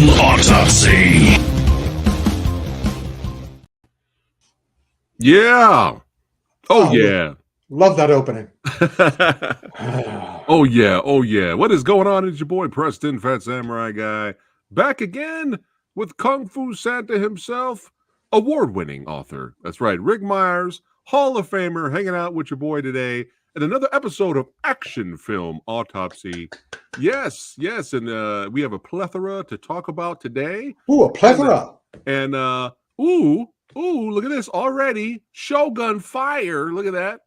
Autopsy. Yeah. Oh, yeah. Love that opening. Oh, yeah. Oh, yeah. What is going on? It's your boy, Preston, Phat Samurai Guy, back again with Kung Fu Santa himself, award-winning author. That's right, Ric Meyers, Hall of Famer, hanging out with your boy today in another episode of Action Film Autopsy. Yes, and we have a plethora to talk about today. Ooh, a plethora. And ooh, look at this already. Shogun fire. Look at that.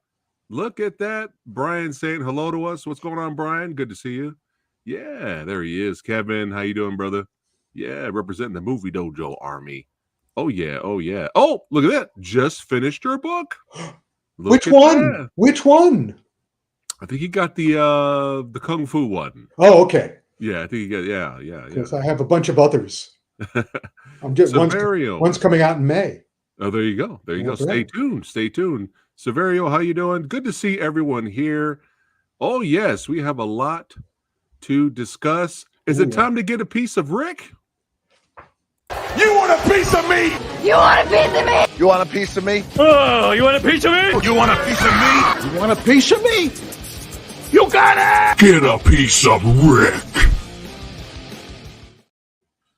Look at that. Brian saying hello to us. What's going on, Brian? Good to see you. Yeah, there he is. Kevin, how you doing, brother? Yeah, representing the Movie Dojo Army. Oh, yeah. Oh, look at that. Just finished your book. Which one? Which one? I think he got the Kung Fu one. Oh, okay. Yeah, I think he got, yeah. Because I have a bunch of others. I'm just one's coming out in May. Oh, there you go. There you go. Stay tuned. Severio, how you doing? Good to see everyone here. Oh, yes, we have a lot to discuss. Is it time to get a piece of Rick? You want a piece of me? You want a piece of me? You want a piece of me? Oh, you want a piece of me? You want a piece of me? You want a piece of me? You got it! Get a piece of Rick.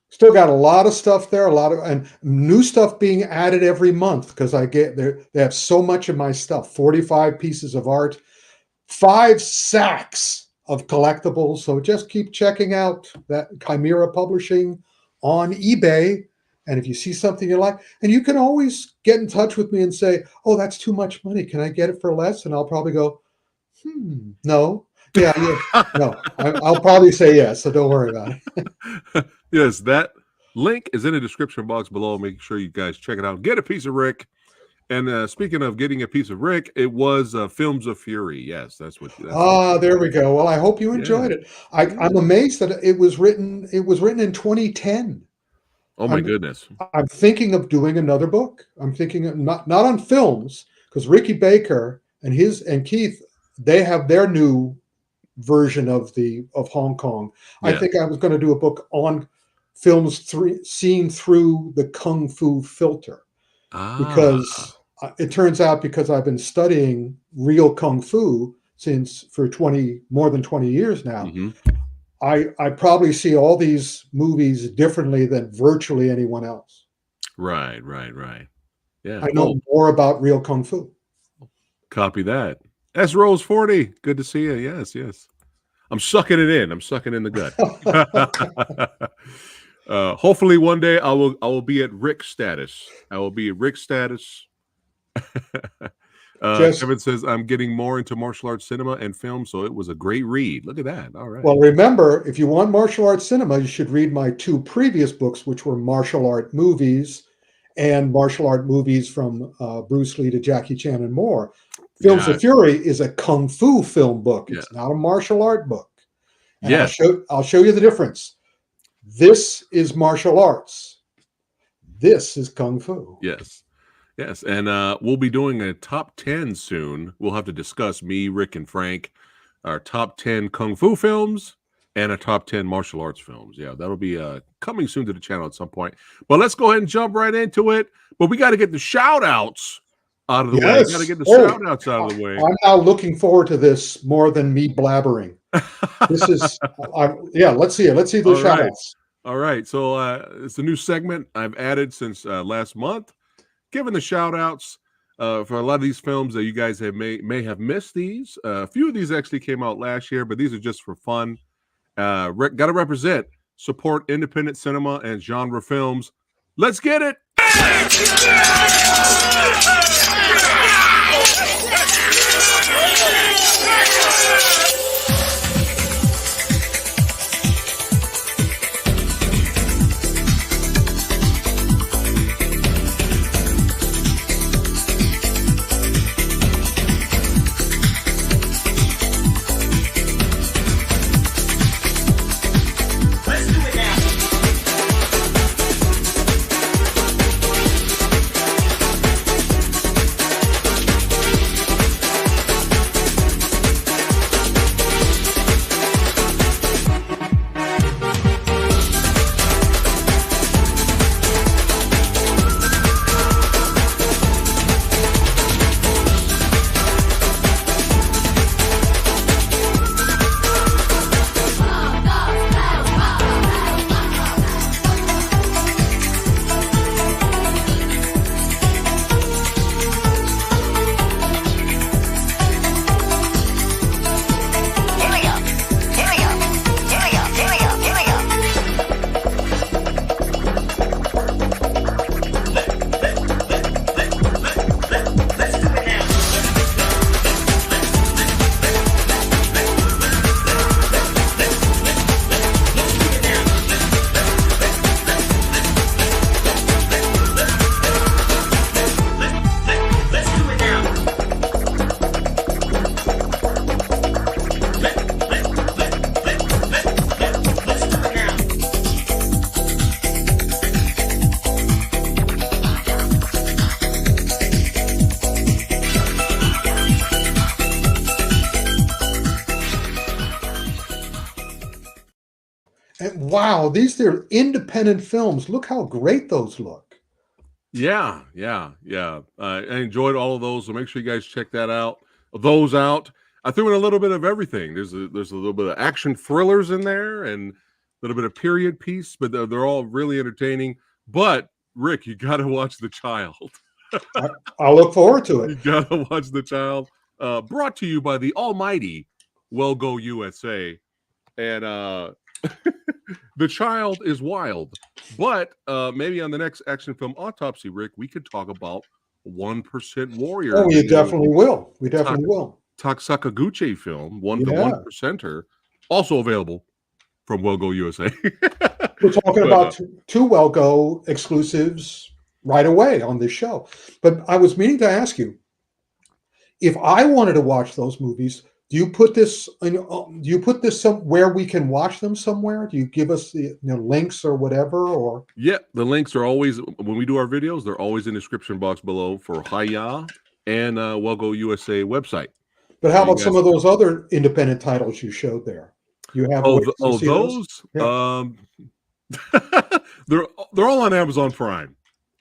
Still got a lot of stuff there, and new stuff being added every month because they have so much of my stuff. 45 pieces of art, 5 sacks of collectibles. So just keep checking out that Chimera Publishing on eBay. And if you see something you like, and you can always get in touch with me and say, oh, that's too much money. Can I get it for less? And I'll probably go, no. Yeah, no. I'll probably say yes, so don't worry about it. Yes, that link is in the description box below. Make sure you guys check it out. Get a piece of Rick. And speaking of getting a piece of Rick, it was Films of Fury. Yes, that's what. There we go. Well, I hope you enjoyed it. I'm amazed that it was written. It was written in 2010. Oh my goodness! I'm thinking of doing another book. I'm thinking of not on films because Ricky Baker and Keith, they have their new version of Hong Kong. Yeah. I think I was going to do a book on films seen through the Kung Fu filter. Because it turns out because I've been studying real Kung Fu for more than 20 years now, I probably see all these movies differently than virtually anyone else. Right. Yeah. I know more about real Kung Fu. Copy that. That's Rose 40. Good to see you. Yes. I'm sucking it in. I'm sucking in the gut. Hopefully one day I will be at Rick status. I will be at Rick status. Kevin says I'm getting more into martial arts cinema and film, so it was a great read. Look at that. All right. Well, remember, if you want martial arts cinema, you should read my 2 previous books, which were martial art movies and martial art movies from Bruce Lee to Jackie Chan and more. Films of Fury is a Kung Fu film book. It's not a martial art book. And I'll show you the difference. This is martial arts. This is Kung Fu. Yes. And we'll be doing a top 10 soon. We'll have to discuss, me, Rick, and Frank, our top 10 Kung Fu films and a top 10 martial arts films. Yeah, that'll be coming soon to the channel at some point. But let's go ahead and jump right into it. But we got to get the shout-outs out of the way. We got to get the shout-outs out of the way. I'm now looking forward to this more than me blabbering. This is, let's see it. Let's see those shout-outs. All right. So it's a new segment I've added since last month. Giving the shout-outs for a lot of these films that you guys may have missed these. A few of these actually came out last year, but these are just for fun. Got to represent, support independent cinema and genre films. Let's get it. wow, these are independent films. Look how great those look. Yeah. I enjoyed all of those, so make sure you guys check those out. I threw in a little bit of everything. There's a little bit of action thrillers in there and a little bit of period piece, but they're all really entertaining. But Rick, you got to watch The Child. I'll look forward to You it. got to watch The Child. Brought to you by the almighty Well Go USA. And The Child is wild. But maybe on the next action film Autopsy, Rick, we could talk about 1% Warrior. Oh, we definitely will. We definitely will. Taksakaguchi film, the Yeah. 1%er, also available from Well Go USA. We're talking about two Well Go exclusives right away on this show. But I was meaning to ask you, if I wanted to watch those movies, do you put this somewhere we can watch them somewhere? Do you give us the links or whatever? Or yeah, the links are always, when we do our videos, they're always in the description box below for Hiya and Well Go USA website. But how about some of those other independent titles you showed there? You have those? Yeah. They're all on Amazon Prime.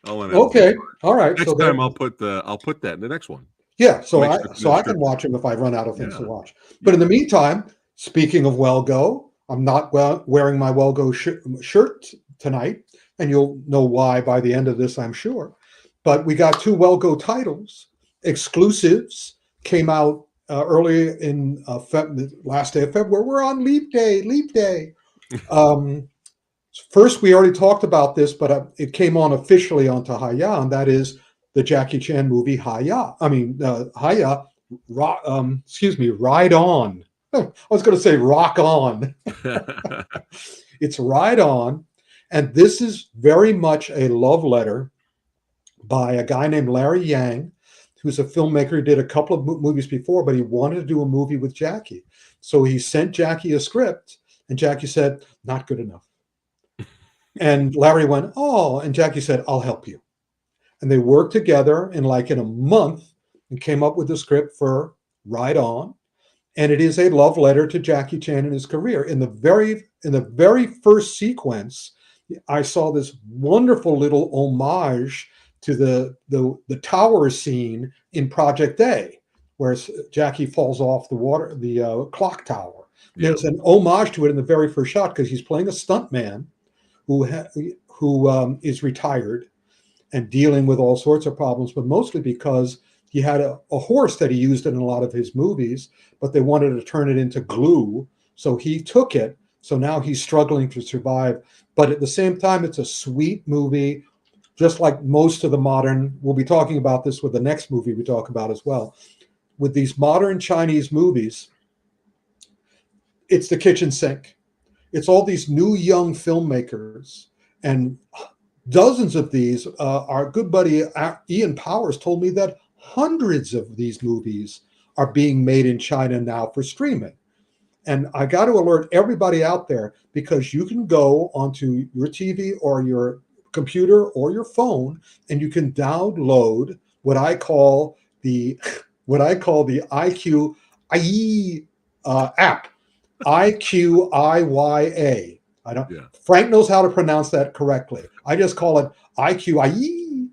Okay, all right. Next time I'll put that in the next one. Yeah, so I can watch them if I run out of things to watch. But in the meantime, speaking of Well Go, I'm not wearing my Well Go shirt tonight, and you'll know why by the end of this, I'm sure. But we got two Well Go titles, exclusives, came out early in the last day of February. We're on Leap Day. First, we already talked about this, but it came on officially onto Hiya, and that is the Jackie Chan movie Hiya. Hiya. Ride On. I was going to say Rock On. It's Ride On, and this is very much a love letter by a guy named Larry Yang, who's a filmmaker who did a couple of movies before, but he wanted to do a movie with Jackie. So he sent Jackie a script, and Jackie said, not good enough. And Larry went, oh, and Jackie said, I'll help you. And they worked together in a month and came up with the script for Ride On. And it is a love letter to Jackie Chan and his career. In the very first sequence, I saw this wonderful little homage to the tower scene in Project A, where Jackie falls off the clock tower. Yeah. There's an homage to it in the very first shot because he's playing a stuntman who is retired and dealing with all sorts of problems, but mostly because he had a horse that he used in a lot of his movies, but they wanted to turn it into glue. So he took it. So now he's struggling to survive. But at the same time, it's a sweet movie, just like most of the modern, we'll be talking about this with the next movie we talk about as well. With these modern Chinese movies, it's the kitchen sink. It's all these new young filmmakers, and dozens of these. Our good buddy Ian Powers told me that hundreds of these movies are being made in China now for streaming. And I got to alert everybody out there, because you can go onto your TV or your computer or your phone, and you can download what I call the IQ app. IQIYA. Frank knows how to pronounce that correctly. I just call it IQIE.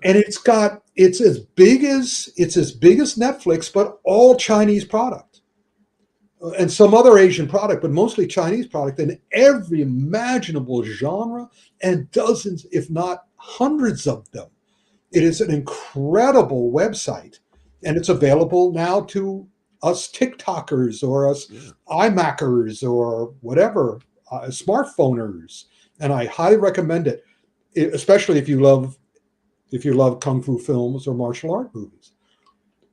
And it's as big as Netflix, but all Chinese product. And some other Asian product, but mostly Chinese product in every imaginable genre, and dozens, if not hundreds of them. It is an incredible website, and it's available now to us TikTokers or us iMackers or whatever, smartphoners. And I highly recommend it, especially if you love Kung Fu films or martial art movies.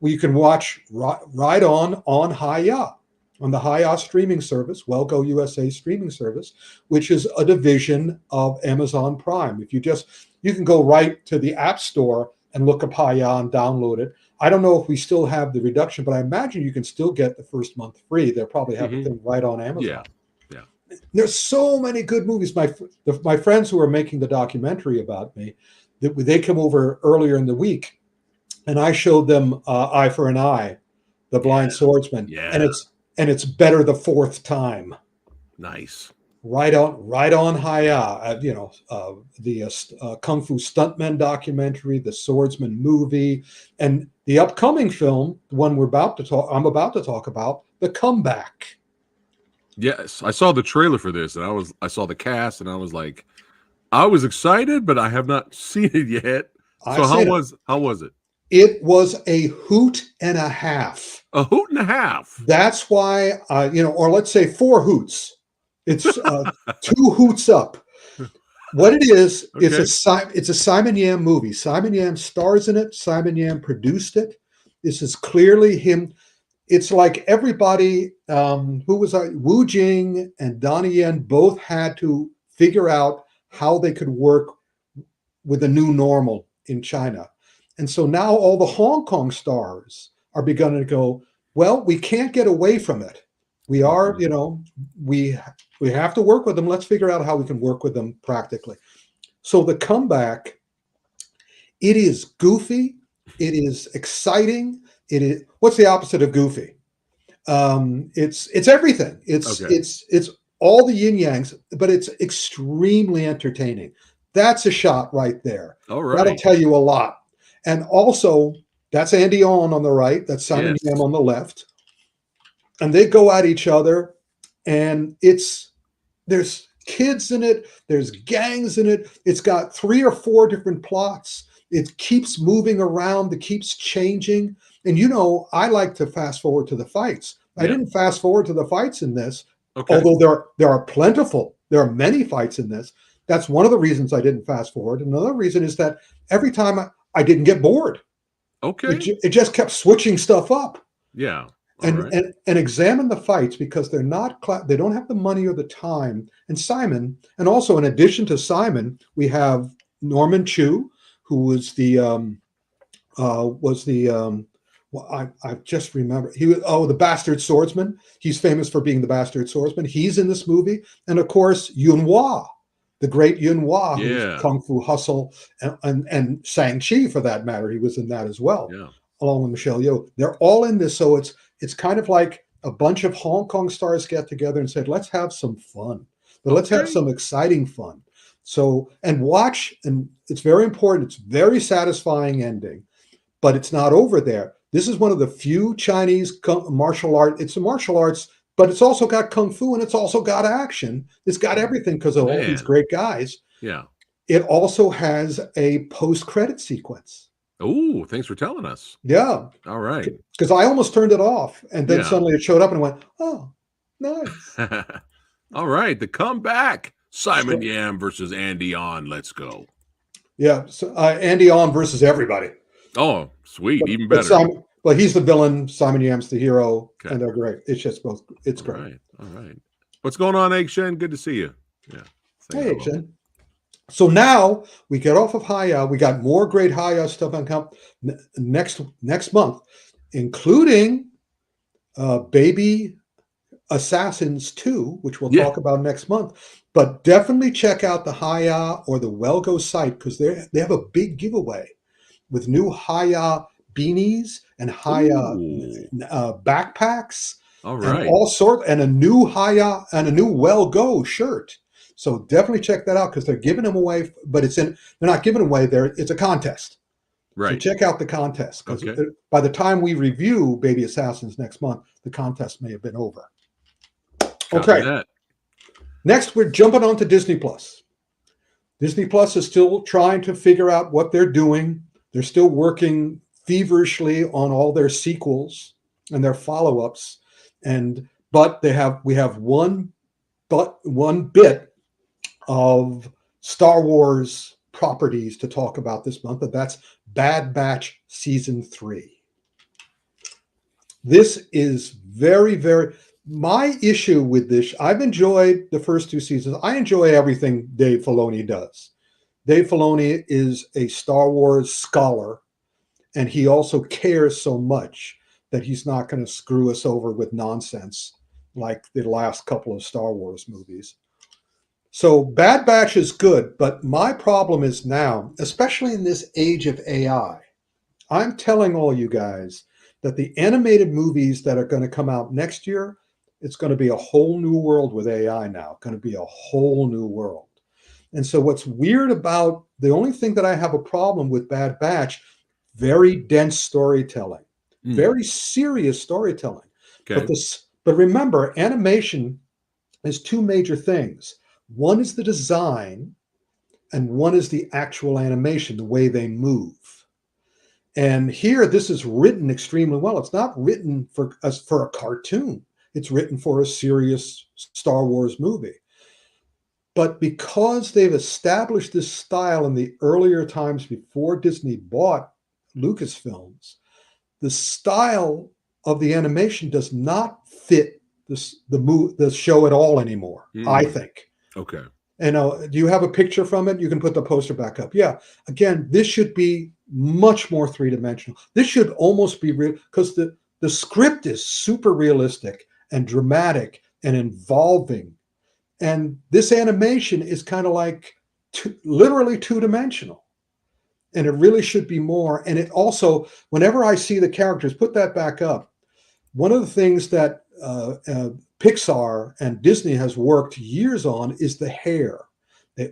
Well, you can watch Ride On Hiya, on the Hiya streaming service, Well Go USA streaming service, which is a division of Amazon Prime. You can go right to the App Store and look up Hiya and download it. I don't know if we still have the reduction, but I imagine you can still get the first month free. They'll probably have it right on Amazon. Yeah. There's so many good movies. My friends who are making the documentary about me, they come over earlier in the week, and I showed them Eye for an Eye, The Blind Swordsman, and it's better the fourth time. Nice. right on Haya. The Kung Fu Stuntmen documentary, the Swordsman movie, and the upcoming film, the one I'm about to talk about, The Comeback. Yes, I saw the trailer for this, and I saw the cast, and I was like, I was excited, but I have not seen it yet. So how was it? It was a hoot and a half. A hoot and a half. That's why, or let's say 4 hoots. It's 2 hoots up. What it is, Okay. it's a Simon Yam movie. Simon Yam stars in it. Simon Yam produced it. This is clearly him. It's like everybody Wu Jing and Donnie Yen both had to figure out how they could work with a new normal in China. And so now all the Hong Kong stars are beginning to go, well, we can't get away from it. We are, we have to work with them. Let's figure out how we can work with them practically. So The Comeback, it is goofy. It is exciting. It is, what's the opposite of goofy? It's everything. It's all the yin yangs, but it's extremely entertaining. That's a shot right there. All right. That'll tell you a lot. And also, that's Andy on the right. That's Simon Yam on the left. And they go at each other. And there's kids in it. There's gangs in it. It's got 3 or 4 different plots. It keeps moving around. It keeps changing. And I like to fast forward to the fights. I didn't fast forward to the fights in this, although there are plentiful. There are many fights in this. That's one of the reasons I didn't fast forward. Another reason is that every time I didn't get bored. Okay. It just kept switching stuff up. Yeah. And examine the fights because they don't have the money or the time. And Simon, and also in addition to Simon, we have Norman Chu, who was I just remember he was the Bastard Swordsman. He's famous for being the Bastard Swordsman. He's in this movie, and of course Yun Hua, the great Yun Hua, who's Kung Fu Hustle, and Shang-Chi for that matter. He was in that as well, along with Michelle Yeoh. They're all in this, so it's kind of like a bunch of Hong Kong stars get together and said, let's have some fun, but let's have some exciting fun. So and watch, and it's very important. It's very satisfying ending, but it's not over there. This is one of the few Chinese martial art. It's a martial arts, but it's also got kung fu and it's also got action. It's got everything because of all these great guys. Yeah. It also has a post-credit sequence. Oh, thanks for telling us. Yeah. All right. Because I almost turned it off, and then suddenly it showed up and went, oh, nice. All right. The Comeback. Simon Yam versus Andy On. Let's go. Yeah. So, Andy On versus everybody. Oh, sweet. Even better. But he's the villain. Simon Yam's the hero, and they're great. It's just both. It's great. All right. What's going on, Egg Shen? Good to see you. Yeah. Hey, Egg Shen. So now we get off of Haya. We got more great Haya stuff on next month, including Baby Assassins 2, which we'll talk about next month. But definitely check out the Haya or the Welgo site because they have a big giveaway with new Haya beanies and Haya backpacks. All right. And all sorts, and a new Haya and a new Welgo shirt. So definitely check that out because they're giving them away, but they're not giving them away. It's a contest. Right. So check out the contest because by the time we review Baby Assassins next month, the contest may have been over. Okay. Next, we're jumping on to Disney Plus. Disney Plus is still trying to figure out what they're doing. They're still working feverishly on all their sequels and their follow-ups, but we have one bit of Star Wars properties to talk about this month, and that's Bad Batch Season 3. This is very, very... My issue with this, I've enjoyed the first 2 seasons. I enjoy everything Dave Filoni does. Dave Filoni is a Star Wars scholar, and he also cares so much that he's not going to screw us over with nonsense like the last couple of Star Wars movies. So Bad Batch is good, but my problem is now, especially in this age of AI, I'm telling all you guys that the animated movies that are going to come out next year, It's going to be a whole new world with AI now. Going to be a whole new world. And so what's weird about the only thing that I have a problem with Bad Batch, very dense storytelling, very serious storytelling. Okay. But remember, animation is two major things. One is the design, and one is the actual animation, the way they move. And here, this is written extremely well. It's not written for a cartoon. It's written for a serious Star Wars movie. But because they've established this style in the earlier times before Disney bought Lucasfilms, the style of the animation does not fit the show at all anymore, I think. Okay. And do you have a picture from it? You can put the poster back up. Yeah. Again, this should be much more three-dimensional. This should almost be real, because the script is super realistic and dramatic and involving. And this animation is kind of like literally two-dimensional. And it really should be more. And it also, whenever I see the characters, put that back up. One of the things that Pixar and Disney has worked years on is the hair. They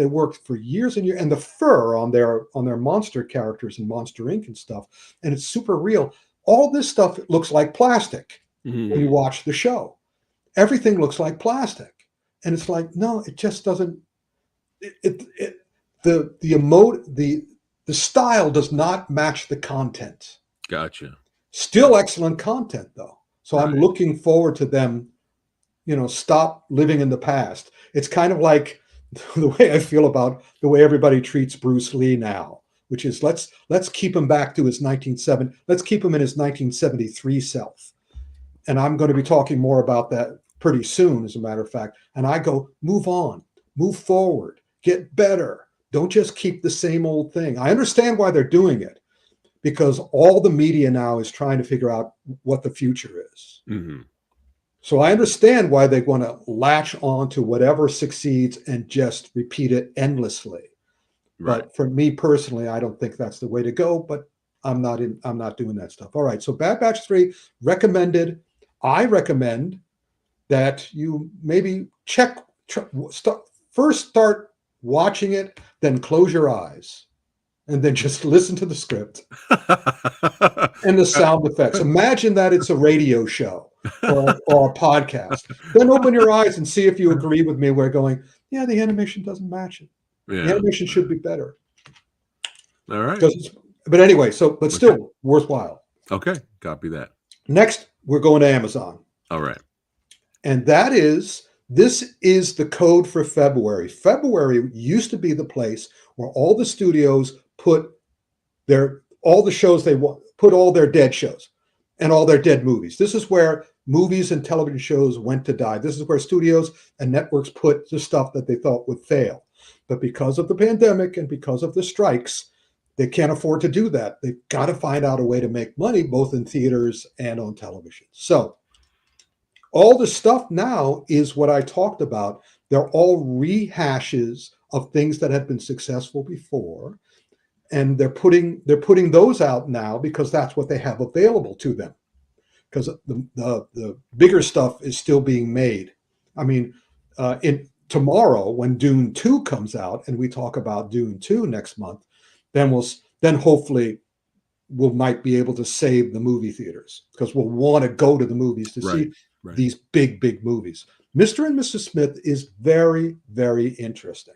worked for years and years, and the fur on their monster characters and Monster Inc. and stuff. And it's super real. All this stuff looks like plastic when you watch the show. Everything looks like plastic. And it's like, no, it just doesn't. The style does not match the content. Gotcha. Still excellent content, though. So I'm looking forward to them, stop living in the past. It's kind of like the way I feel about the way everybody treats Bruce Lee now, which is let's keep him back to his 1970. Let's keep him in his 1973 self. And I'm going to be talking more about that pretty soon, as a matter of fact. And I go, move on, move forward, get better. Don't just keep the same old thing. I understand why they're doing it, because all the media now is trying to figure out what the future is. So I understand why they want to latch on to whatever succeeds and just repeat it endlessly. Right. But for me personally, I don't think that's the way to go, but I'm not doing that stuff. All right. So Bad Batch 3 recommended. I recommend that you maybe first start watching it, then close your eyes. And then just listen to the script and the sound effects. Imagine that it's a radio show or a podcast. Then open your eyes and see if you agree with me. We're going, yeah, the animation doesn't match it. Yeah. The animation should be better. All right. But anyway, but still worthwhile. Okay. Copy that. Next, we're going to Amazon. All right. And this is the code for February. February used to be the place where all the studios put all the shows they want, put all their dead shows and all their dead movies. This is where movies and television shows went to die. This is where studios and networks put the stuff that they thought would fail. But because of the pandemic and because of the strikes, they can't afford to do that. They've got to find out a way to make money, both in theaters and on television. So all the stuff now is what I talked about. They're all rehashes of things that have been successful before. And they're putting those out now because that's what they have available to them. Because the bigger stuff is still being made. I mean, tomorrow when Dune 2 comes out, and we talk about Dune 2 next month, then hopefully we might be able to save the movie theaters, because we'll want to go to the movies to see these big movies. Mr. and Mrs. Smith is very, very interesting.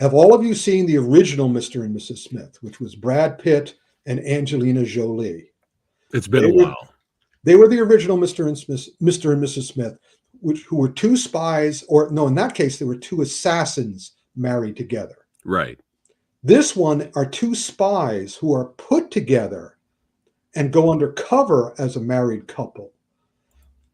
Have all of you seen the original Mr. and Mrs. Smith, which was Brad Pitt and Angelina Jolie? It's been a while. They were the original Mr. and Mrs. Smith, who were two spies, or no, in that case, they were two assassins married together. Right. This one are two spies who are put together and go undercover as a married couple.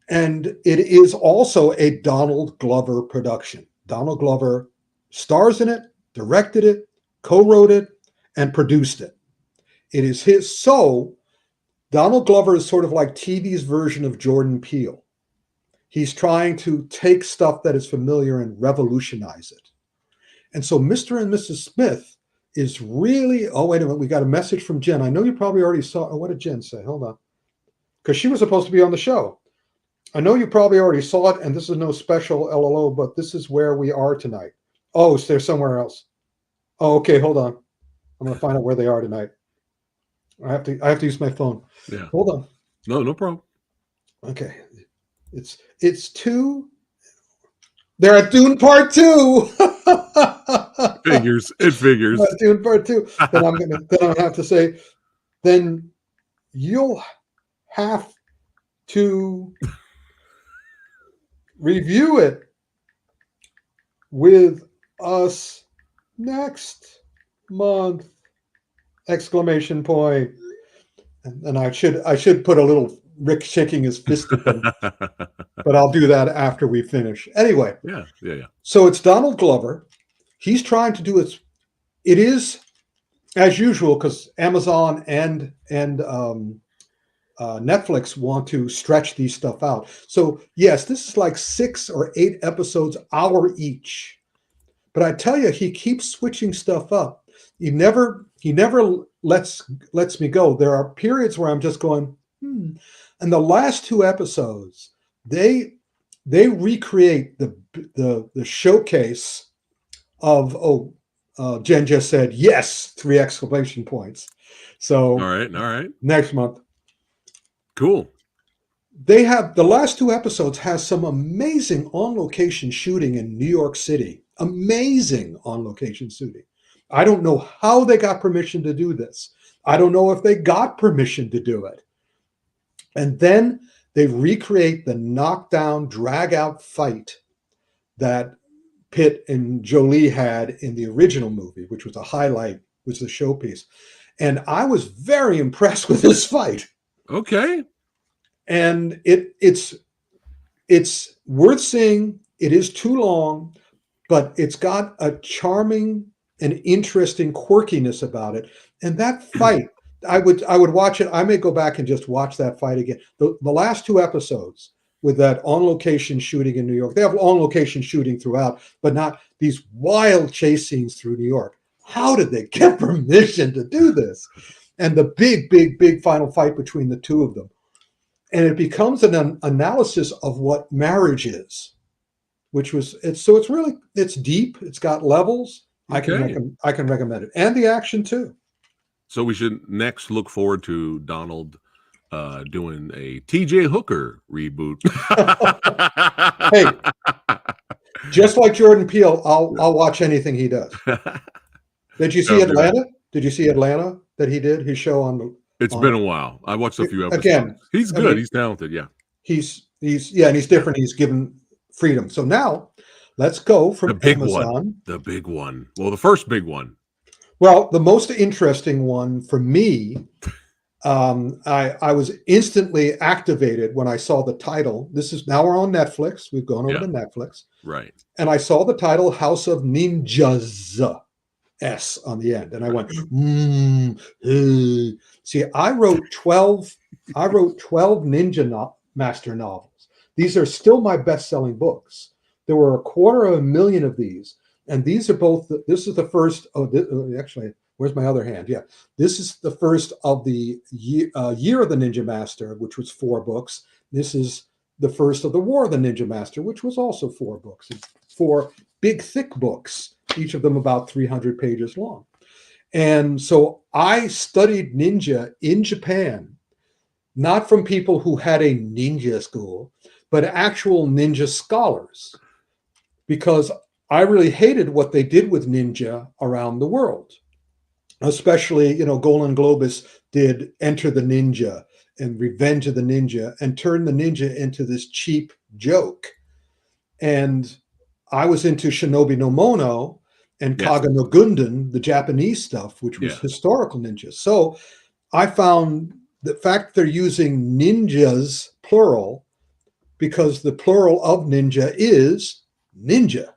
And it is also a Donald Glover production. Donald Glover stars in it, directed it, co-wrote it, and produced it. It is his. So Donald Glover is sort of like TV's version of Jordan Peele. He's trying to take stuff that is familiar and revolutionize it. And so Mr. and Mrs. Smith is really, oh, wait a minute, we got a message from Jen. I know you probably already saw, what did Jen say? Hold on. Because she was supposed to be on the show. I know you probably already saw it, and this is no special LLO, but this is where we are tonight. Oh, so they're somewhere else. Oh, okay, hold on. I'm gonna find out where they are tonight. I have to use my phone. Yeah. Hold on. No problem. Okay. It's 2. They're at Dune Part 2. Figures. It figures. Dune Part 2. Then I'm gonna have to say, then you'll have to review it with us next month! Exclamation point. And I should put a little Rick shaking his fist at them, but I'll do that after we finish. Anyway, Yeah. so it's Donald Glover. He's trying to do it. It is, as usual, because Amazon and Netflix want to stretch these stuff out. So yes, this is like 6 or 8 episodes, hour each. But I tell you, he keeps switching stuff up. He never lets me go. There are periods where I'm just going, And the last 2 episodes, they recreate the showcase of Jen just said yes, 3 exclamation points. So All right. next month. Cool. They have the last 2 episodes has some amazing on-location shooting in New York City. Amazing on-location shooting. I don't know how they got permission to do this. I don't know if they got permission to do it. And then they recreate the knockdown, drag-out fight that Pitt and Jolie had in the original movie, which was a highlight, was the showpiece. And I was very impressed with this fight. Okay. And it's worth seeing. It is too long, but it's got a charming and interesting quirkiness about it. And that fight, I would watch it. I may go back and just watch that fight again. The last 2 episodes with that on-location shooting in New York. They have on-location shooting throughout, but not these wild chase scenes through New York. How did they get permission to do this? And the big final fight between the 2 of them. And it becomes an analysis of what marriage is, it's deep. It's got levels. Okay. I can recommend it, and the action too. So we should next look forward to Donald doing a TJ Hooker reboot. Hey, just like Jordan Peele, I'll watch anything he does. Did you see Atlanta? Did you see Atlanta that he did his show on the? It's been a while. I watched a few episodes. Again, he's good. He's talented. Yeah. He's and he's different. He's given freedom. So now let's go from The big Amazon. one. The big one. Well, the first big one. Well, the most interesting one for me, I was instantly activated when I saw the title. This is now we're on Netflix. We've gone over to Netflix. Right. And I saw the title House of Ninjas. S on the end, and I went. See, I wrote 12 Ninja Master novels. These are still my best-selling books. There were 250,000 of these, and these are both. This is the first. Actually, where's my other hand? Yeah, this is the first of the year of the Ninja Master, which was 4 books. This is the first of the War of the Ninja Master, which was also 4 books. It's 4 big, thick books. Each of them about 300 pages long. And so I studied ninja in Japan, not from people who had a ninja school, but actual ninja scholars, because I really hated what they did with ninja around the world. Especially, Golan Globus did Enter the Ninja and Revenge of the Ninja and turned the ninja into this cheap joke. And I was into Shinobi no Mono and Kaga no Gundam, the Japanese stuff, which was historical ninjas. So I found the fact they're using ninjas, plural, because the plural of ninja is ninja.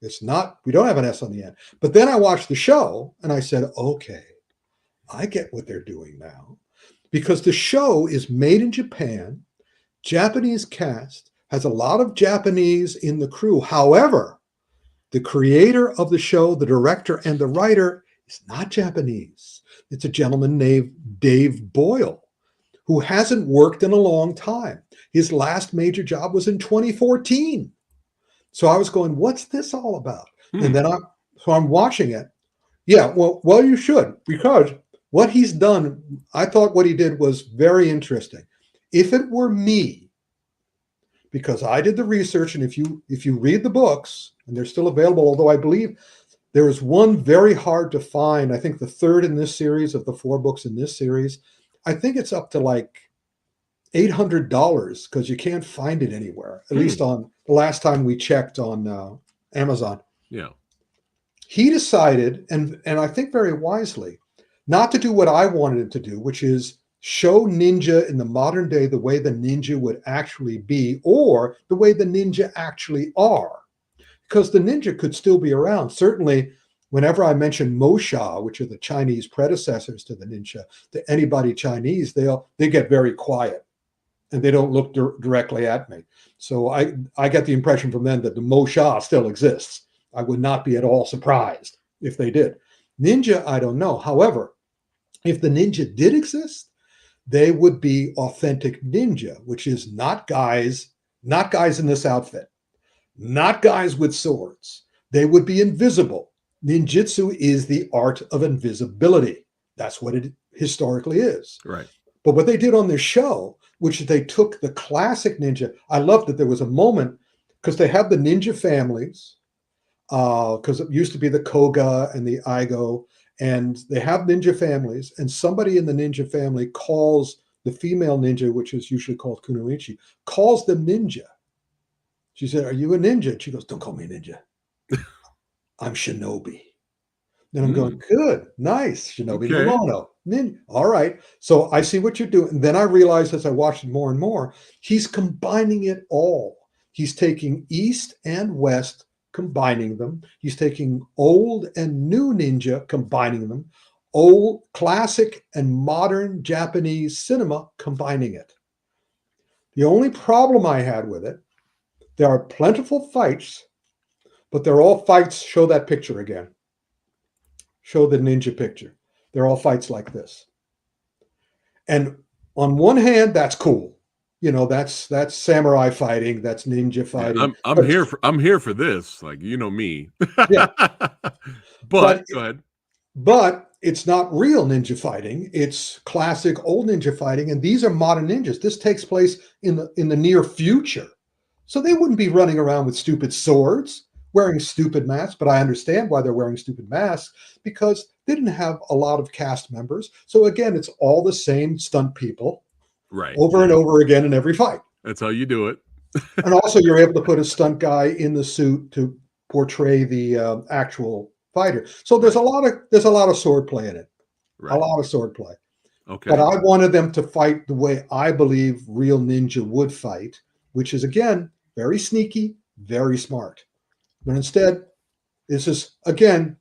It's not, we don't have an S on the end. But then I watched the show and I said, okay, I get what they're doing now. Because the show is made in Japan, Japanese cast, has a lot of Japanese in the crew. However, the creator of the show, the director, and the writer is not Japanese. It's a gentleman named Dave Boyle, who hasn't worked in a long time. His last major job was in 2014. So I was going, what's this all about? And then I'm watching it. Yeah, well, you should, because what he's done, I thought what he did was very interesting. If it were me, because I did the research, and if you read the books, and they're still available, although I believe there is one very hard to find, I think the third in this series of the 4 books in this series, I think it's up to like $800 because you can't find it anywhere, at least on the last time we checked on Amazon. Yeah. He decided, and I think very wisely, not to do what I wanted him to do, which is show ninja in the modern day the way the ninja would actually be, or the way the ninja actually are. Because the ninja could still be around. Certainly, whenever I mention Mosha, which are the Chinese predecessors to the ninja, to anybody Chinese, they get very quiet and they don't look directly at me. So I get the impression from them that the Mosha still exists. I would not be at all surprised if they did. Ninja, I don't know. However, if the ninja did exist, they would be authentic ninja, which is not guys in this outfit, not guys with swords. They would be invisible. Ninjutsu is the art of invisibility. That's what it historically is. Right. But what they did on this show, which they took the classic ninja, I love that there was a moment, because they have the ninja families, because it used to be the Koga and the Aigo, and they have ninja families, and somebody in the ninja family calls the female ninja, which is usually called kunoichi, calls them ninja. She said, "Are you a ninja?" And she goes, "Don't call me a ninja. I'm Shinobi." And I'm going, good, nice, Shinobi Momono. Ninja. All right. So I see what you're doing. And then I realized as I watched it more and more, he's combining it all. He's taking East and West, combining them. He's taking old and new ninja, combining them. Old, classic, and modern Japanese cinema, combining it. The only problem I had with it, there are plentiful fights, but they're all fights. Show that picture again. Show the ninja picture. They're all fights like this. And on one hand, that's cool. You know, that's samurai fighting, that's ninja fighting. Yeah, I'm here for this. Like, you know me. Yeah. but go ahead. But it's not real ninja fighting. It's classic old ninja fighting. And these are modern ninjas. This takes place in the near future. So they wouldn't be running around with stupid swords, wearing stupid masks. But I understand why they're wearing stupid masks, because they didn't have a lot of cast members. So again, it's all the same stunt people, right, over and over again in every fight. That's how you do it. And also, you're able to put a stunt guy in the suit to portray the actual fighter. So there's a lot of sword play in it, a lot of sword play. Okay. But I wanted them to fight the way I believe real ninja would fight, which is, again, very sneaky, very smart. But instead, this is, again,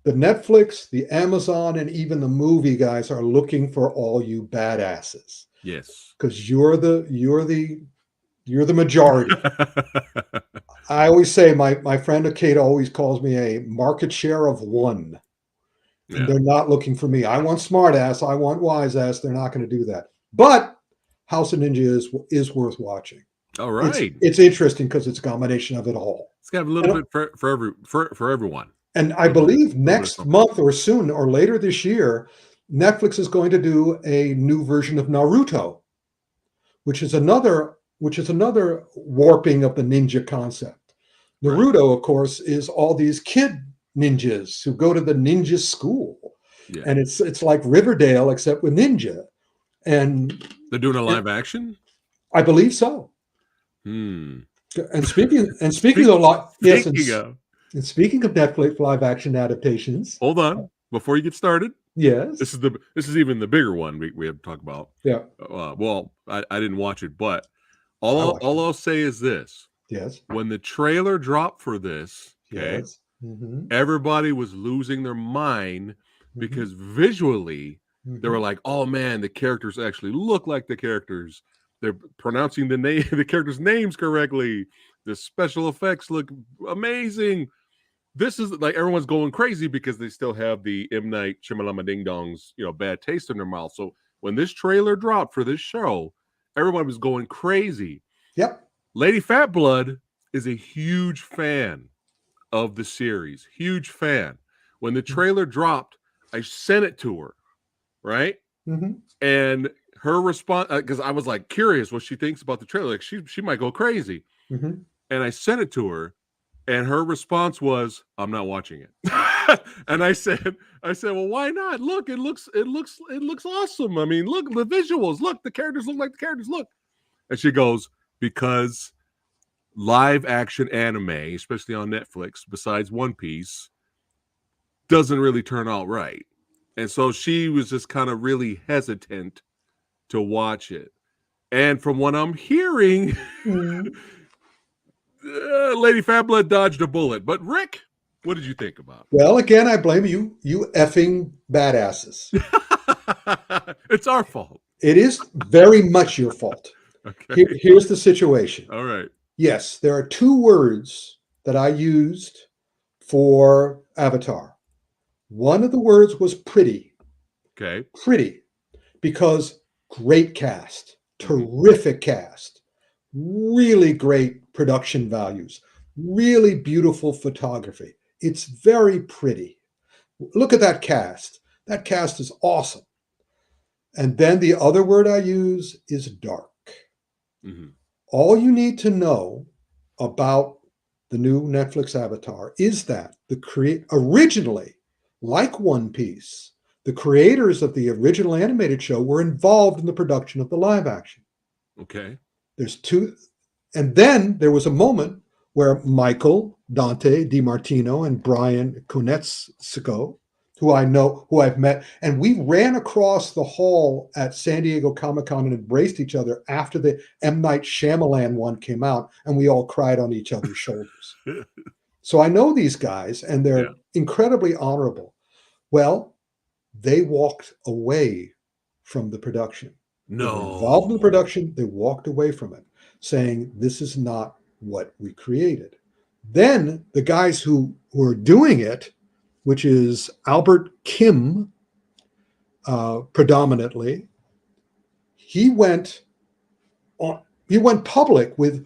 the Netflix, the Amazon, and even the movie guys are looking for all you badasses. Yes. Because you're the majority. I always say, my friend Akata always calls me a market share of 1. And they're not looking for me. I want smart ass. I want wise ass. They're not going to do that. But House of Ninja is worth watching. All right. It's interesting because it's a combination of it all. It's got a little bit for everyone. And I believe next month or soon or later this year, Netflix is going to do a new version of Naruto, which is another warping of the ninja concept. Naruto, of course, is all these kid ninjas who go to the ninja school. Yeah. And it's like Riverdale, except with ninja. And they're doing a live action? I believe so. And speaking of Netflix live action adaptations. Hold on, before you get started. Yes, this is even the bigger one we have to talk about. Yeah. Well, I didn't watch it, but all I'll say is this. Yes. When the trailer dropped for this, yes. Everybody was losing their mind because visually they were like, "Oh man, the characters actually look like the characters. They're pronouncing the characters' names correctly. The special effects look amazing." This is like everyone's going crazy because they still have the M. Night Shyamalan Ding Dong's, bad taste in their mouth. So when this trailer dropped for this show, everyone was going crazy. Yep. Lady Fat Blood is a huge fan of the series. Huge fan. When the trailer dropped, I sent it to her, right? Mm-hmm. And her response, because I was like curious what she thinks about the trailer. Like she might go crazy. Mm-hmm. And I sent it to her, and her response was, "I'm not watching it." And I said, "Well, why not? Look, it looks awesome. I mean, look, the visuals. Look, the characters look like the characters look." And she goes, "Because live action anime, especially on Netflix, besides One Piece, doesn't really turn out right." And so she was just kind of really hesitant to watch it. And from what I'm hearing, Lady Fat Blood dodged a bullet. But Rick, what did you think about it? Well, again, I blame you effing badasses. It's our fault. It is very much your fault. Okay. Here's the situation. All right. Yes, there are two words that I used for Avatar. One of the words was pretty. Okay. Pretty, because great cast, terrific cast, really great production values, really beautiful photography. It's very pretty. Look at that cast. That cast is awesome. And then the other word I use is dark. Mm-hmm. All you need to know about the new Netflix Avatar is that originally, like One Piece, the creators of the original animated show were involved in the production of the live action. Okay. There's two, and then there was a moment where Michael Dante DiMartino and Brian Konietzko, who I've met, and we ran across the hall at San Diego Comic-Con and embraced each other after the M. Night Shyamalan one came out, and we all cried on each other's shoulders. So I know these guys, and they're incredibly honorable. Well, they walked away from the production. No. They were involved in the production, they walked away from it, saying, this is not what we created. Then the guys who were doing it, which is Albert Kim, predominantly, he went public with,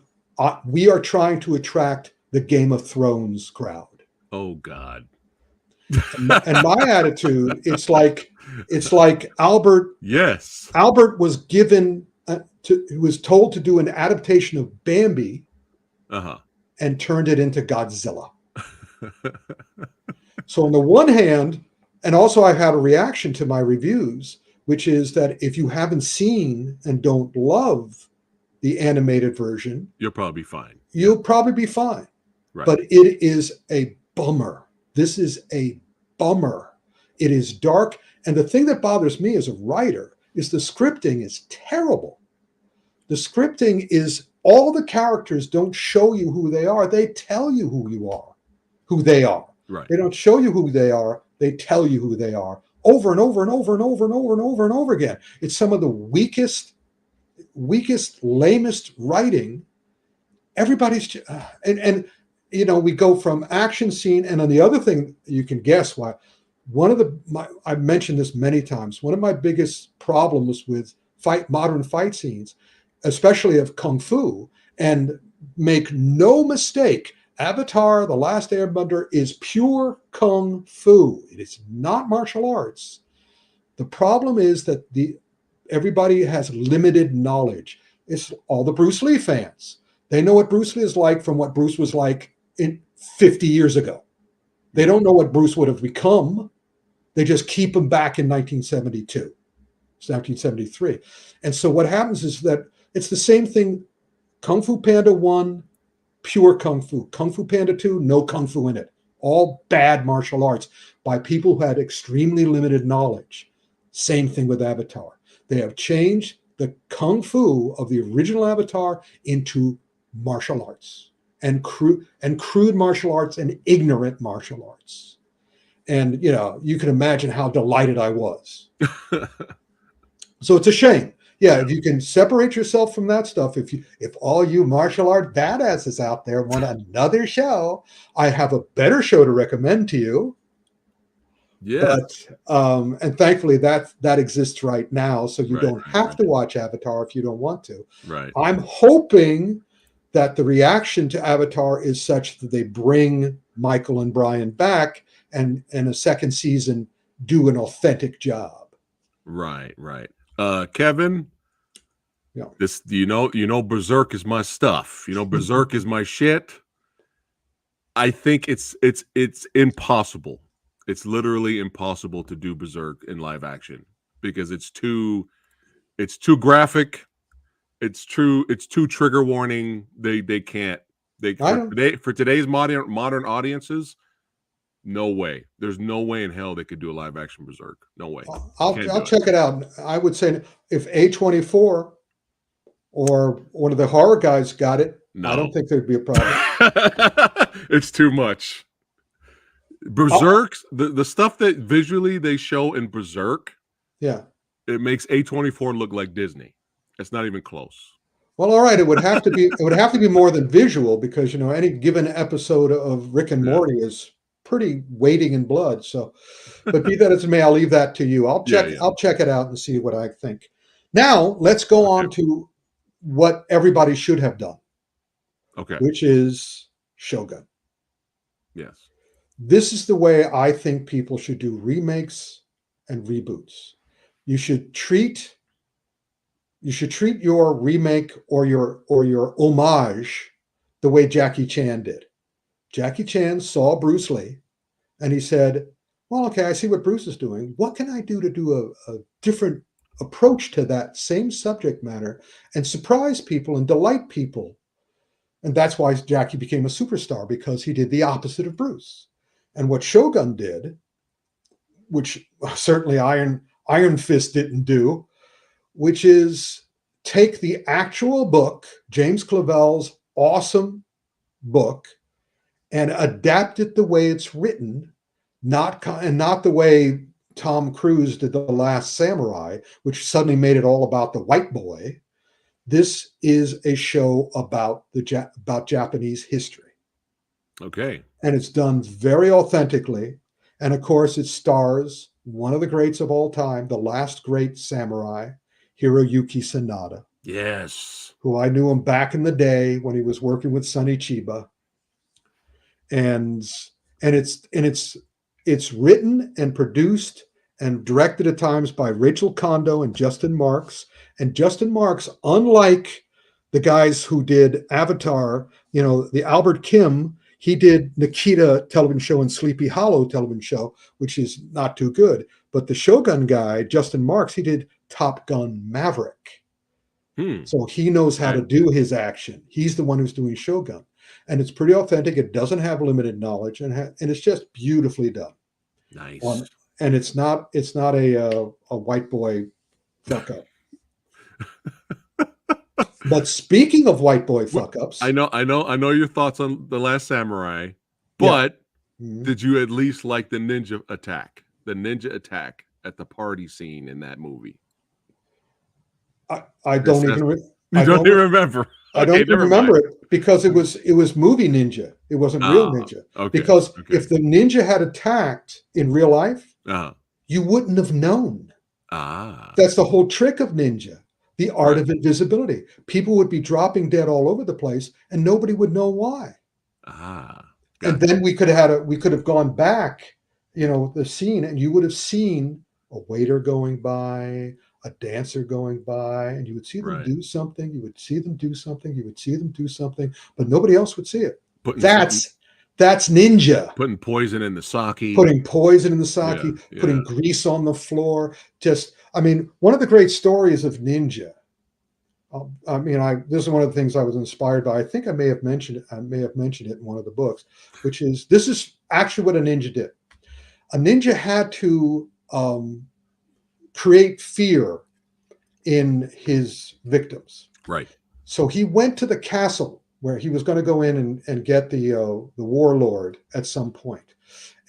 we are trying to attract the Game of Thrones crowd. Oh God. And my attitude, it's like Albert. Yes. Albert was was told to do an adaptation of Bambi, and turned it into Godzilla. So on the one hand, and also I had a reaction to my reviews, which is that if you haven't seen and don't love the animated version, you'll probably be fine. You'll probably be fine. Right. But it is a bummer. This is a bummer. It is dark. And the thing that bothers me as a writer is the scripting is terrible. The scripting is all the characters don't show you who they are. They tell you who they are. Right. They don't show you who they are. They tell you who they are over and over and over and over and over and over and over again. It's some of the weakest, lamest writing. Everybody's, and you know, we go from action scene. And on the other thing, you can guess why. I've mentioned this many times. One of my biggest problems with modern fight scenes, especially of Kung Fu, and make no mistake, Avatar, The Last Airbender is pure Kung Fu. It is not martial arts. The problem is that everybody has limited knowledge. It's all the Bruce Lee fans. They know what Bruce Lee is like from what Bruce was like in 50 years ago. They don't know what Bruce would have become. They just keep him back in 1972. It's 1973. And so what happens is that it's the same thing. Kung Fu Panda 1, pure Kung Fu. Kung Fu Panda 2, no Kung Fu in it. All bad martial arts by people who had extremely limited knowledge. Same thing with Avatar. They have changed the Kung Fu of the original Avatar into martial arts and crude martial arts and ignorant martial arts. And, you know, you can imagine how delighted I was. So it's a shame. Yeah, if you can separate yourself from that stuff, if all you martial art badasses out there want another show, I have a better show to recommend to you. Yeah. And thankfully that exists right now, so you Right, don't right, have right. to watch Avatar if you don't want to. Right. I'm hoping that the reaction to Avatar is such that they bring Michael and Brian back and a second season do an authentic job. Right. Right. Kevin, Yeah. this you know Berserk is my stuff. You know Berserk is my shit. I think it's impossible. It's literally impossible to do Berserk in live action because it's too graphic. It's too trigger warning. They can't. For today's modern audiences, no way. There's no way in hell they could do a live action Berserk. No way. I'll check it out. I would say if A24 or one of the horror guys got it, No. I don't think there'd be a problem. It's too much. Berserk, the stuff that visually they show in Berserk, yeah, it makes A24 look like Disney. It's not even close. Well, all right. It would have to be more than visual, because any given episode of Rick and Morty is pretty wading in blood. So, but be that as it may, I'll leave that to you. I'll check it out and see what I think. Now let's go on to what everybody should have done. Okay. Which is Shogun. Yes. This is the way I think people should do remakes and reboots. You should treat your remake or your homage the way Jackie Chan did. Jackie Chan saw Bruce Lee and he said, well, okay, I see what Bruce is doing. What can I do to do a different approach to that same subject matter and surprise people and delight people? And that's why Jackie became a superstar, because he did the opposite of Bruce. And what Shogun did, which certainly Iron Fist didn't do, which is take the actual book, James Clavell's awesome book, and adapt it the way it's written, not the way Tom Cruise did The Last Samurai, which suddenly made it all about the white boy. This is a show about Japanese history. Okay. And it's done very authentically. And of course, it stars one of the greats of all time, the last great samurai, Hiroyuki Sanada. Yes. Who I knew him back in the day when he was working with Sonny Chiba. And it's written and produced and directed at times by Rachel Kondo and Justin Marks. And Justin Marks, unlike the guys who did Avatar, the Albert Kim, he did Nikita television show and Sleepy Hollow television show, which is not too good. But the Shogun guy, Justin Marks, he did Top Gun Maverick. So he knows how to do his action. He's the one who's doing Shogun. And it's pretty authentic. It doesn't have limited knowledge, and it's just beautifully done. Nice. And it's not a white boy fuck up. But speaking of white boy fuck ups, I know your thoughts on The Last Samurai, but did you at least like the ninja attack? The ninja attack at the party scene in that movie? I don't even remember. I don't even remember it, because it was movie ninja. It wasn't real ninja. Okay, because if the ninja had attacked in real life, you wouldn't have known. That's the whole trick of ninja, the art of invisibility. People would be dropping dead all over the place, and nobody would know why. And then we could have gone back, the scene, and you would have seen a waiter going by, a dancer going by, and you would see them do something, you would see them do something, you would see them do something, but nobody else would see it. That's ninja. Putting poison in the sake. Putting grease on the floor. One of the great stories of ninja. This is one of the things I was inspired by. I think I may have mentioned it in one of the books, which is, this is actually what a ninja did. A ninja had to create fear in his victims. Right. So he went to the castle where he was going to go in and get the warlord at some point.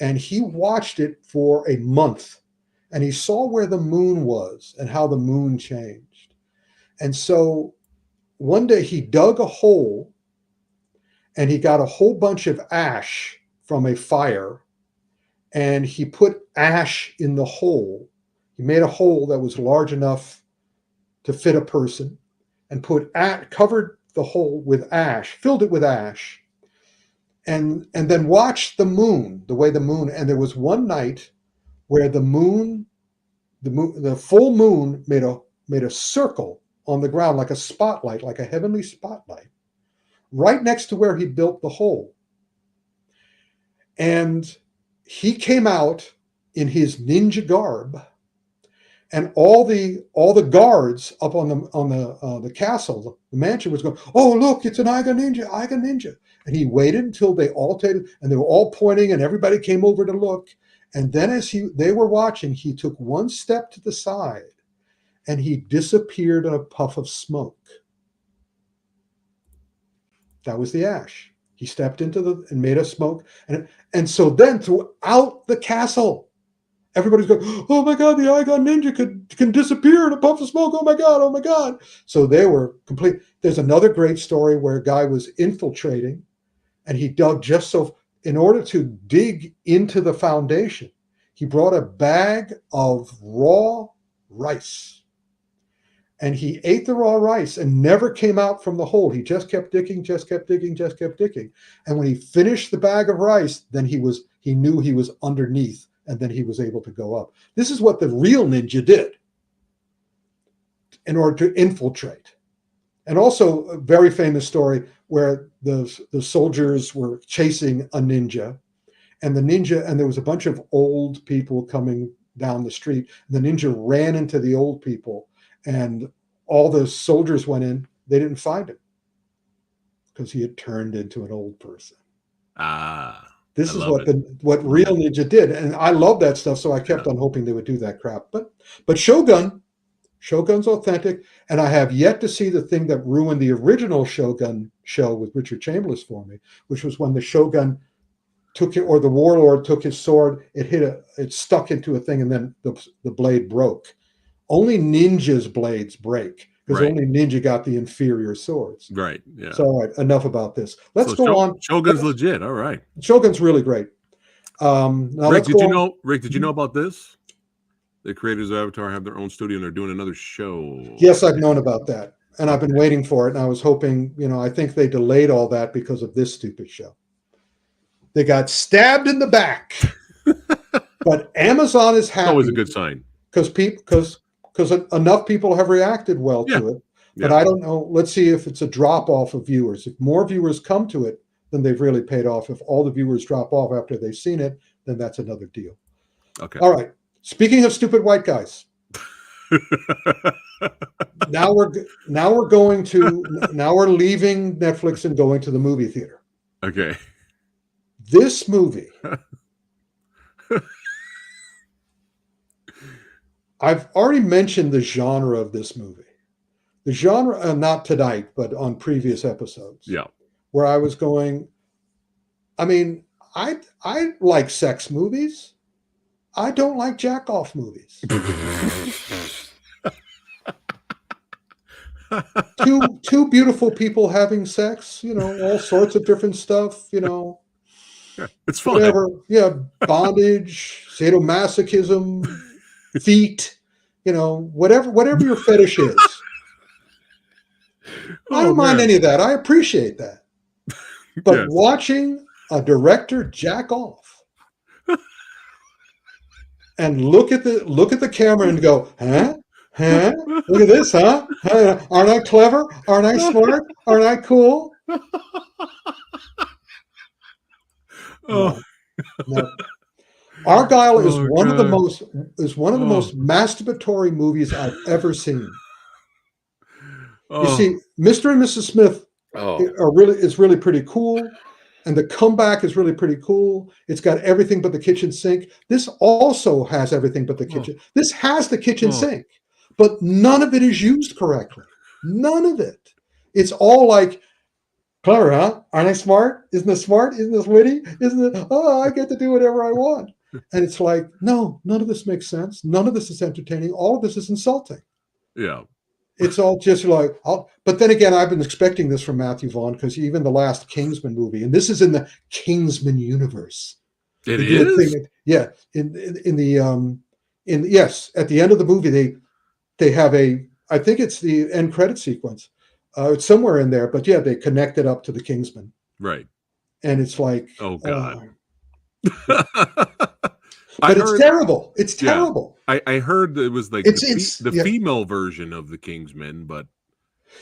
And he watched it for a month, and he saw where the moon was and how the moon changed. And so one day he dug a hole, and he got a whole bunch of ash from a fire, and he put ash in the hole. He made a hole that was large enough to fit a person, and covered the hole with ash, filled it with ash, and then watched the moon, the way the moon. And there was one night where the full moon made a circle on the ground like a spotlight, like a heavenly spotlight, right next to where he built the hole. And he came out in his ninja garb, and all the guards up on the castle, the mansion, was going, "Oh, look, it's an Aiga ninja." And he waited until they all did, and they were all pointing, and everybody came over to look. And then as they were watching, he took one step to the side, and he disappeared in a puff of smoke. That was the ash. He stepped into and made a smoke. And so then throughout the castle, everybody's going, "Oh my God, the Aiga ninja can disappear in a puff of smoke. Oh my God, oh my God." So they were complete. There's another great story where a guy was infiltrating, and he dug in order to dig into the foundation, he brought a bag of raw rice. And he ate the raw rice and never came out from the hole. He just kept digging, just kept digging, just kept digging. And when he finished the bag of rice, then he knew he was underneath, and then he was able to go up. This is what the real ninja did in order to infiltrate. And also a very famous story where the soldiers were chasing a ninja, and there was a bunch of old people coming down the street. The ninja ran into the old people, and all the soldiers went in. They didn't find him because he had turned into an old person. This is what real ninja did, and I love that stuff. So I kept on hoping they would do that crap. But Shogun's authentic, and I have yet to see the thing that ruined the original Shogun show with Richard Chambliss for me, which was when the Shogun took it, or the warlord took his sword, it stuck into a thing, and then the blade broke. Only ninjas' blades break, because only ninja got the inferior swords. Right. Yeah. So all right, enough about this. Let's go on. Shogun's legit. All right. Shogun's really great. Now Rick, did you know about this? The creators of Avatar have their own studio, and they're doing another show. Yes, I've known about that, and I've been waiting for it, and I was hoping, I think they delayed all that because of this stupid show. They got stabbed in the back. But Amazon is happy. Always a good sign. Because enough people have reacted well to it. But I don't know. Let's see if it's a drop off of viewers. If more viewers come to it, then they've really paid off. If all the viewers drop off after they've seen it, then that's another deal. Okay. All right. Speaking of stupid white guys, now we're leaving Netflix and going to the movie theater. Okay. This movie, I've already mentioned the genre of this movie. The genre, not tonight, but on previous episodes. Yeah. Where I was going, I like sex movies. I don't like jack-off movies. two beautiful people having sex, all sorts of different stuff, It's fun. Whatever. Yeah, bondage, sadomasochism, feet, whatever your fetish is. I don't mind any of that. I appreciate that. But watching a director jack off and look at the camera and go, huh? Look at this, huh? Aren't I clever? Aren't I smart? Aren't I cool? No. Argylle is one of the most masturbatory movies I've ever seen. You see, Mr. and Mrs. Smith is really pretty cool, and the comeback is really pretty cool. It's got everything but the kitchen sink. This also has everything but the kitchen. This has the kitchen sink, but none of it is used correctly. None of it. It's all like, clever, huh? Aren't I smart? Isn't this smart? Isn't this witty? Isn't it? Oh, I get to do whatever I want. And it's like, no, none of this makes sense. None of this is entertaining. All of this is insulting. Yeah. It's all just like, but then again, I've been expecting this from Matthew Vaughn, because even the last Kingsman movie, and this is in the Kingsman universe, It They do a is? thing, yeah. In the yes, at the end of the movie, they have I think it's the end credit sequence. It's somewhere in there, but yeah, they connect it up to the Kingsman, Right. and it's like, Oh, God. I but it's heard, terrible. It's yeah. terrible. I heard that it was like It's the yeah, female version of the Kingsman, but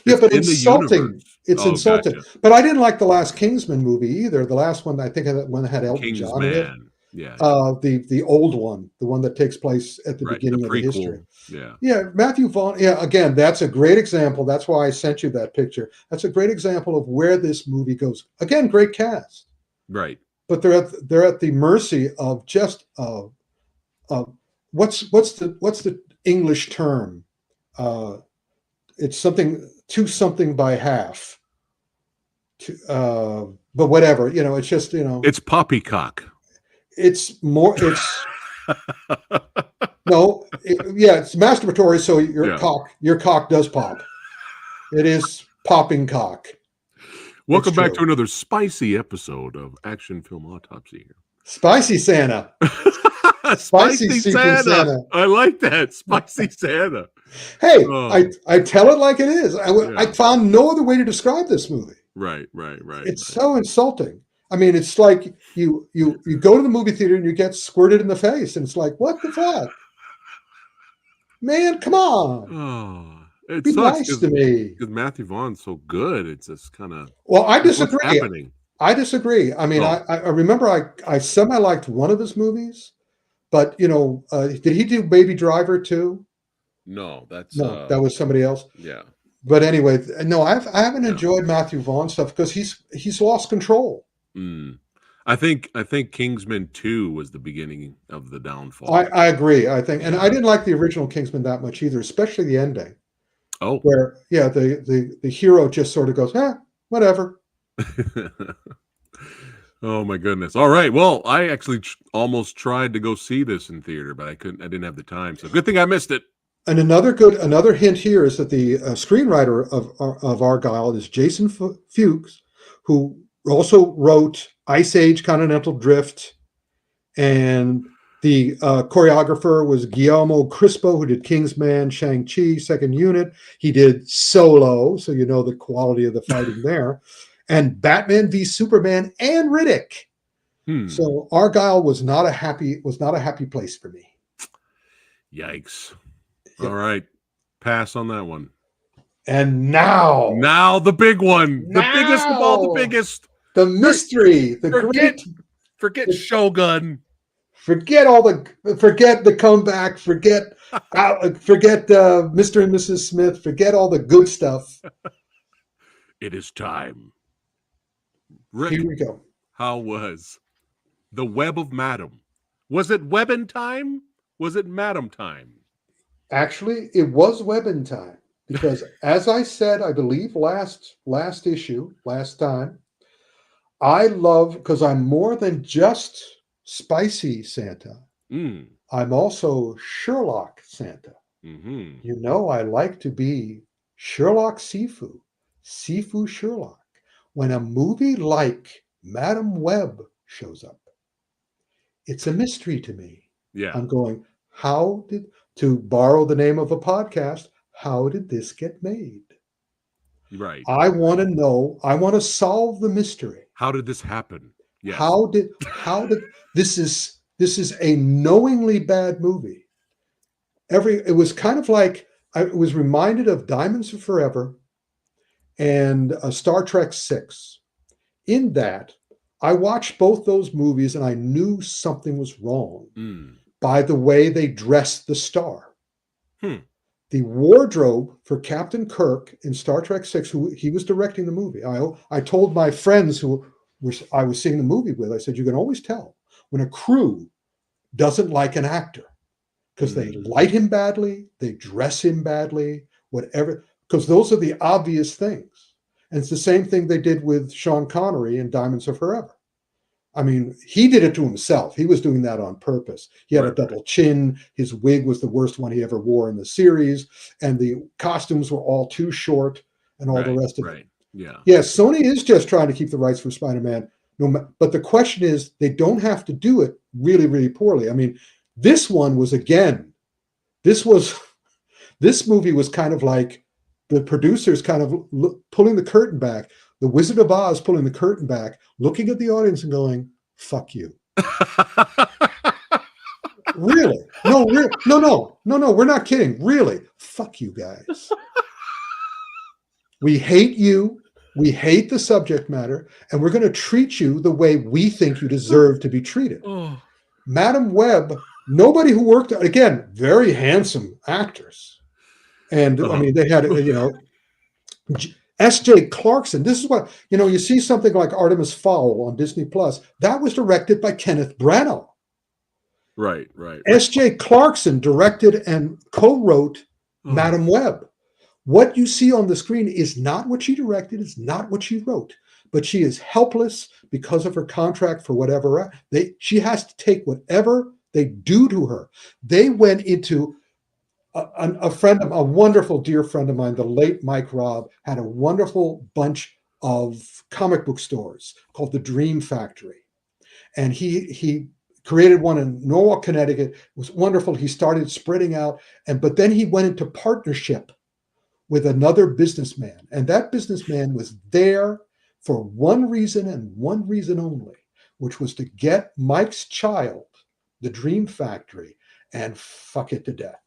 yeah, it's but in the insulting. universe. It's Oh, insulting. gotcha. But I didn't like the last Kingsman movie either. The last one, I think, one that had Elton John in it. Kingsman. Yeah. The old one, the one that takes place at the Right. The beginning of the history. prequel. Yeah. Yeah, Matthew Vaughn. Yeah, again, that's a great example. That's why I sent you that picture. That's a great example of where this movie goes. Again, great cast, Right. but they're at the mercy of just what's the English term? It's something to something by half. But whatever, it's just It's poppycock. it's more. It's no, it's masturbatory. So your cock does pop. It is popping cock. Welcome It's back true. to another spicy episode of Action Film Autopsy here. Spicy Santa. Spicy Secret Santa. I like that. Spicy Santa. Hey, Oh. I tell it like it is. I found no other way to describe this movie. Right. It's so insulting. I mean, it's like you go to the movie theater and you get squirted in the face, and it's like, what the fuck? Man, come on. Oh, it Be sucks nice to me. because Matthew Vaughn's so good. It's just kind of Well, I what's disagree. happening. I disagree. I mean, Oh. I remember I semi-liked one of his movies, but did he do Baby Driver too? No, that's No, that was somebody else. yeah. But anyway, no, I haven't enjoyed Matthew Vaughn stuff because he's lost control. Mm. I think Kingsman 2 was the beginning of the downfall. I agree. I think, and I didn't like the original Kingsman that much either, especially the ending. Oh, Where the hero just sort of goes, whatever. Oh my goodness! All right, well, I actually almost tried to go see this in theater, but I couldn't. I didn't have the time. So good thing I missed it. And another hint here is that the screenwriter of Argylle is Jason Fuchs, who also wrote Ice Age, Continental Drift, and the choreographer was Guillermo Crispo, who did Kingsman, Shang-Chi, Second Unit. He did Solo, so you know the quality of the fighting there, and Batman v Superman and Riddick. So Argylle was not a happy place for me. Yikes! All right, pass on that one. And now the big one, the biggest of all the biggest, the mystery, forget Shogun. Forget the comeback. Forget Mr. and Mrs. Smith. Forget all the good stuff. It is time. Rick, here we go. How was the Web of Madam? Was it Webbin time? Was it Madam time? Actually, it was Webbin time because, as I said, I believe last time, I love because I'm more than just spicy Santa. I'm also Sherlock Santa. Mm-hmm. I like to be Sherlock Sifu Sherlock. When a movie like Madam Web shows up, it's a mystery to me. Yeah. I'm going, to borrow the name of a podcast, how did this get made? Right. I want to know, I want to solve the mystery. How did this happen? Yes. How did this is a knowingly bad movie. It was kind of like I was reminded of Diamonds Are Forever and Star Trek VI. In that, I watched both those movies and I knew something was wrong by the way they dressed the star. The wardrobe for Captain Kirk in Star Trek VI, who he was directing the movie. I told my friends I was seeing the movie with, I said, you can always tell when a crew doesn't like an actor because they light him badly, they dress him badly, whatever, because those are the obvious things. And it's the same thing they did with Sean Connery in Diamonds Are Forever. I mean, he did it to himself. He was doing that on purpose. He had a double chin. His wig was the worst one he ever wore in the series. And the costumes were all too short and all the rest of it. Yeah. Yeah, Sony is just trying to keep the rights for Spider-Man. But the question is, they don't have to do it really, really poorly. I mean, this one was, again, this movie was kind of like the producers kind of pulling the curtain back, the Wizard of Oz pulling the curtain back, looking at the audience and going, "Fuck you." Really? No, we're not kidding. Really? Fuck you guys. We hate you. We hate the subject matter, and we're going to treat you the way we think you deserve to be treated. Oh. Madam Web, nobody who worked, again, very handsome actors. And I mean, they had, S.J. Clarkson. This is what, you see something like Artemis Fowl on Disney Plus. That was directed by Kenneth Branagh. Right. S.J. Clarkson directed and co-wrote Madam Web. What you see on the screen is not what she directed, is not what she wrote, but she is helpless because of her contract for whatever. She has to take whatever they do to her. They went into a wonderful dear friend of mine, the late Mike Robb, had a wonderful bunch of comic book stores called the Dream Factory. And he created one in Norwalk, Connecticut. It was wonderful. He started spreading out, but then he went into partnership with another businessman. And that businessman was there for one reason and one reason only, which was to get Mike's child, the Dream Factory, and fuck it to death.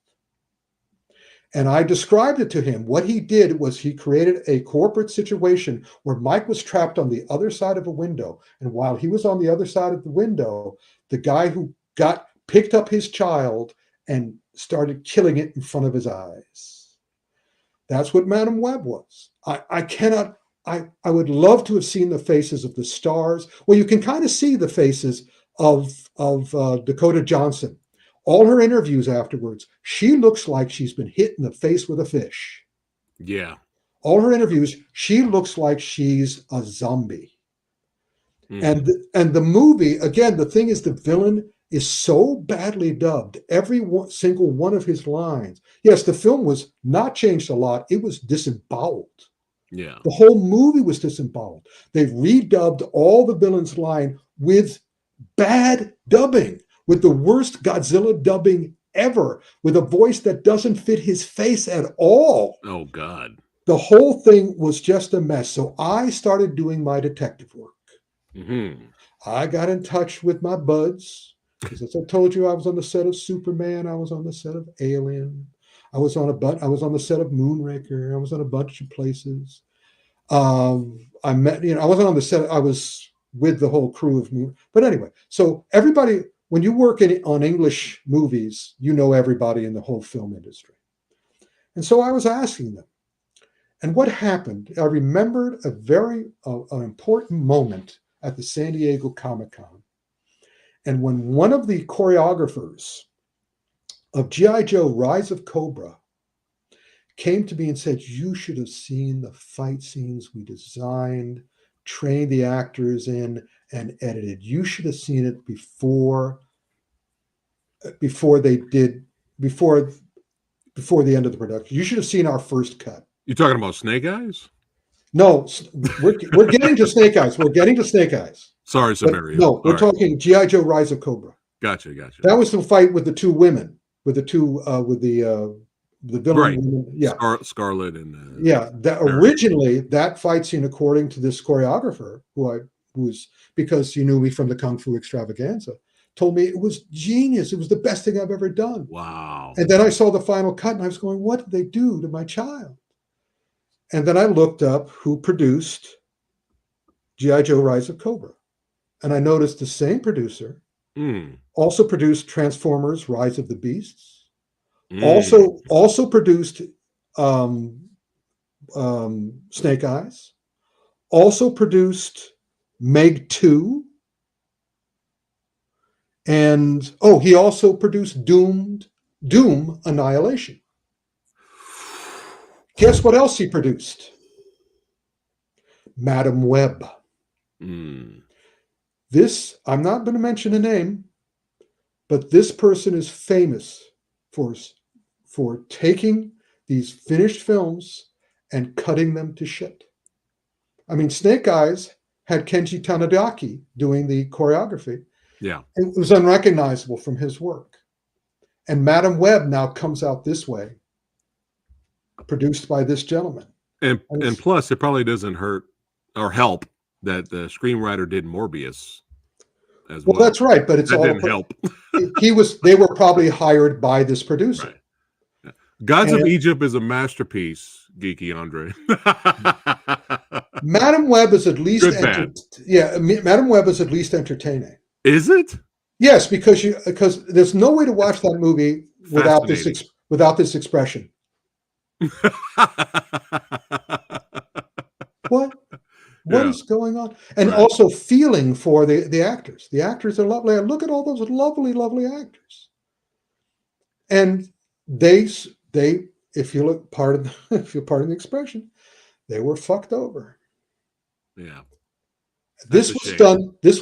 And I described it to him. What he did was he created a corporate situation where Mike was trapped on the other side of a window. And while he was on the other side of the window, the guy who picked up his child and started killing it in front of his eyes. That's what Madam Web was. I would love to have seen the faces of the stars. Well, you can kind of see the faces of Dakota Johnson. All her interviews afterwards, she looks like she's been hit in the face with a fish. Yeah. All her interviews, she looks like she's a zombie. And the movie, again, the thing is, the villain is so badly dubbed. Every single one of his lines. Yes, the film was not changed a lot. It was disemboweled. Yeah. The whole movie was disemboweled. They redubbed all the villain's line with bad dubbing, with the worst Godzilla dubbing ever, with a voice that doesn't fit his face at all. Oh, God. The whole thing was just a mess. So I started doing my detective work. Mm-hmm. I got in touch with my buds. Because as I told you, I was on the set of Superman. I was on the set of Alien. I was on the set of Moonraker. I was on a bunch of places. I wasn't on the set. I was with the whole crew of Moon. But anyway, so everybody, when you work on English movies, you know everybody in the whole film industry. And so I was asking them. And what happened, I remembered a very an important moment at the San Diego Comic-Con. And when one of the choreographers of G.I. Joe Rise of Cobra came to me and said, "You should have seen the fight scenes we designed, trained the actors in, and edited. You should have seen it before the end of the production. You should have seen our first cut." You talking about Snake Eyes? No, we're getting to Snake Eyes. We're getting to Snake Eyes. Sorry, Samaria. No, we're talking G.I. Joe Rise of Cobra. Gotcha. That was the fight with the two women, with the villain right. women. Yeah. Scarlet and originally that fight scene, according to this choreographer, who's because he knew me from the Kung Fu Extravaganza, told me it was genius. It was the best thing I've ever done. Wow. And then I saw the final cut and I was going, what did they do to my child? And then I looked up who produced G.I. Joe Rise of Cobra. And I noticed the same producer also produced Transformers Rise of the Beasts, also produced Snake Eyes, also produced Meg 2, and he also produced Doom Annihilation. Guess what else he produced? Madam Web. This, I'm not going to mention a name, but this person is famous for taking these finished films and cutting them to shit. I mean, Snake Eyes had Kenji Tanedaki doing the choreography. Yeah. It was unrecognizable from his work. And Madam Web now comes out this way, produced by this gentleman. And plus, it probably doesn't hurt or help that the screenwriter did Morbius as well. Well, that's right, but it's that all didn't help. They were probably hired by this producer. Right. Yeah. Gods of Egypt is a masterpiece, Geeky Andre. Madam Web is at least Madam Web is at least entertaining. Is it? Yes, because there's no way to watch that movie without this expression. What is going on? And also feeling for the actors. The actors are lovely. Look at all those lovely, lovely actors. And they, if you pardon the expression, they were fucked over. Yeah. This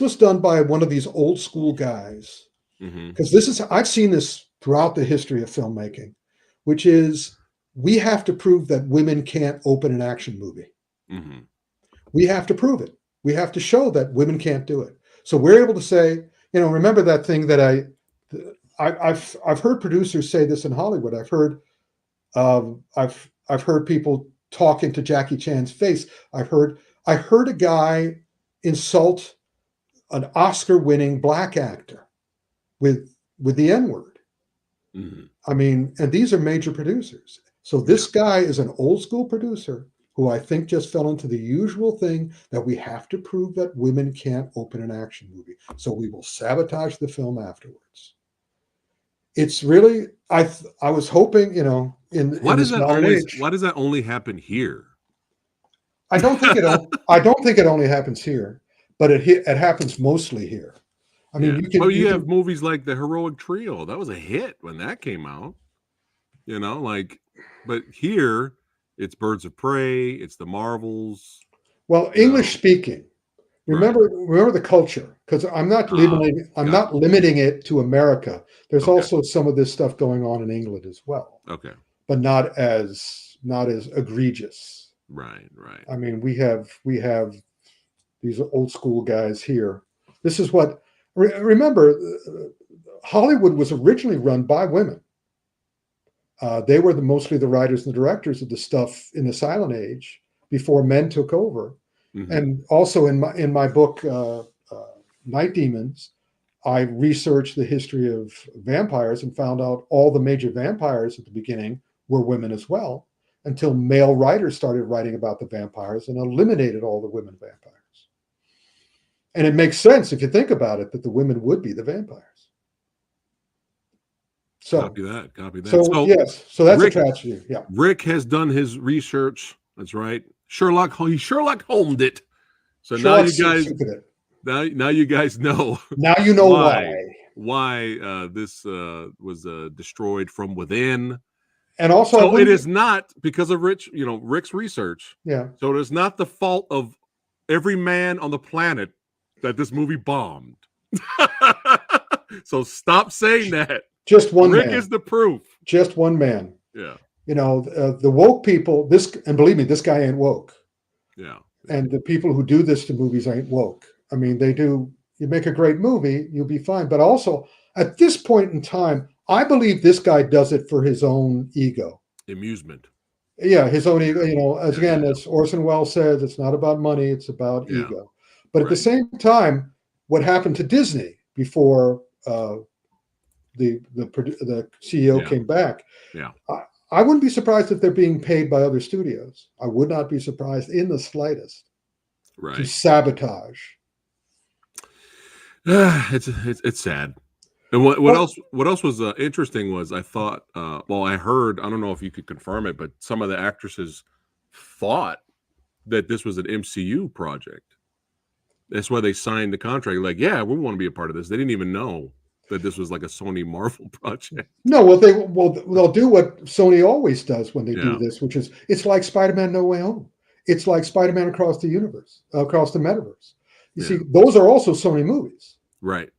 was done by one of these old school guys. Because I've seen this throughout the history of filmmaking, which is we have to prove that women can't open an action movie. We have to prove it. We have to show that women can't do it. So we're able to say, remember that thing that I've heard producers say this in Hollywood. I've heard people talking to Jackie Chan's face. I heard a guy insult an Oscar-winning black actor with the N-word. I mean, and these are major producers. So this guy is an old school producer who I think just fell into the usual thing that we have to prove that women can't open an action movie. So we will sabotage the film afterwards. It's really, I was hoping, why does that only happen here? I don't think it only happens here, but it happens mostly here. I mean, you have movies like The Heroic Trio. That was a hit when that came out. But here it's Birds of Prey, it's the Marvels. Well, English speaking. Remember the culture, because I'm not limiting it to America. There's also some of this stuff going on in England as well. Okay. But not as egregious. Right. I mean, we have these old school guys here. This is what remember, Hollywood was originally run by women. They were mostly the writers and the directors of the stuff in the silent age before men took over. And also in my book, Night Demons, I researched the history of vampires and found out all the major vampires at the beginning were women as well, until male writers started writing about the vampires and eliminated all the women vampires. And it makes sense if you think about it that the women would be the vampires. So copy that. So that's a tragedy. Yeah. Rick has done his research. That's right. Sherlock Holmes it. So now you guys know. Now you know why this was destroyed from within. And also, it is not because of Rick's research. Yeah. So it is not the fault of every man on the planet that this movie bombed. So stop saying that. Just one Rick man. is the proof. Just one man. Yeah. The woke people, and believe me, this guy ain't woke. Yeah. And the people who do this to movies ain't woke. I mean, you make a great movie, you'll be fine. But also, at this point in time, I believe this guy does it for his own ego. Amusement. Yeah, his own ego. As Orson Welles says, it's not about money, it's about ego. But at the same time, what happened to Disney before the CEO came back? Yeah. I wouldn't be surprised if they're being paid by other studios. I would not be surprised in the slightest to sabotage. It's sad. And what else was interesting was I thought, I heard, I don't know if you could confirm it, but some of the actresses thought that this was an MCU project. That's why they signed the contract. Like, yeah, we want to be a part of this. They didn't even know that this was like a Sony Marvel project. No, they'll do what Sony always does when they do this, which is it's like Spider-Man No Way Home. It's like Spider-Man Across the Universe, across the metaverse. You see, those are also Sony movies. Right.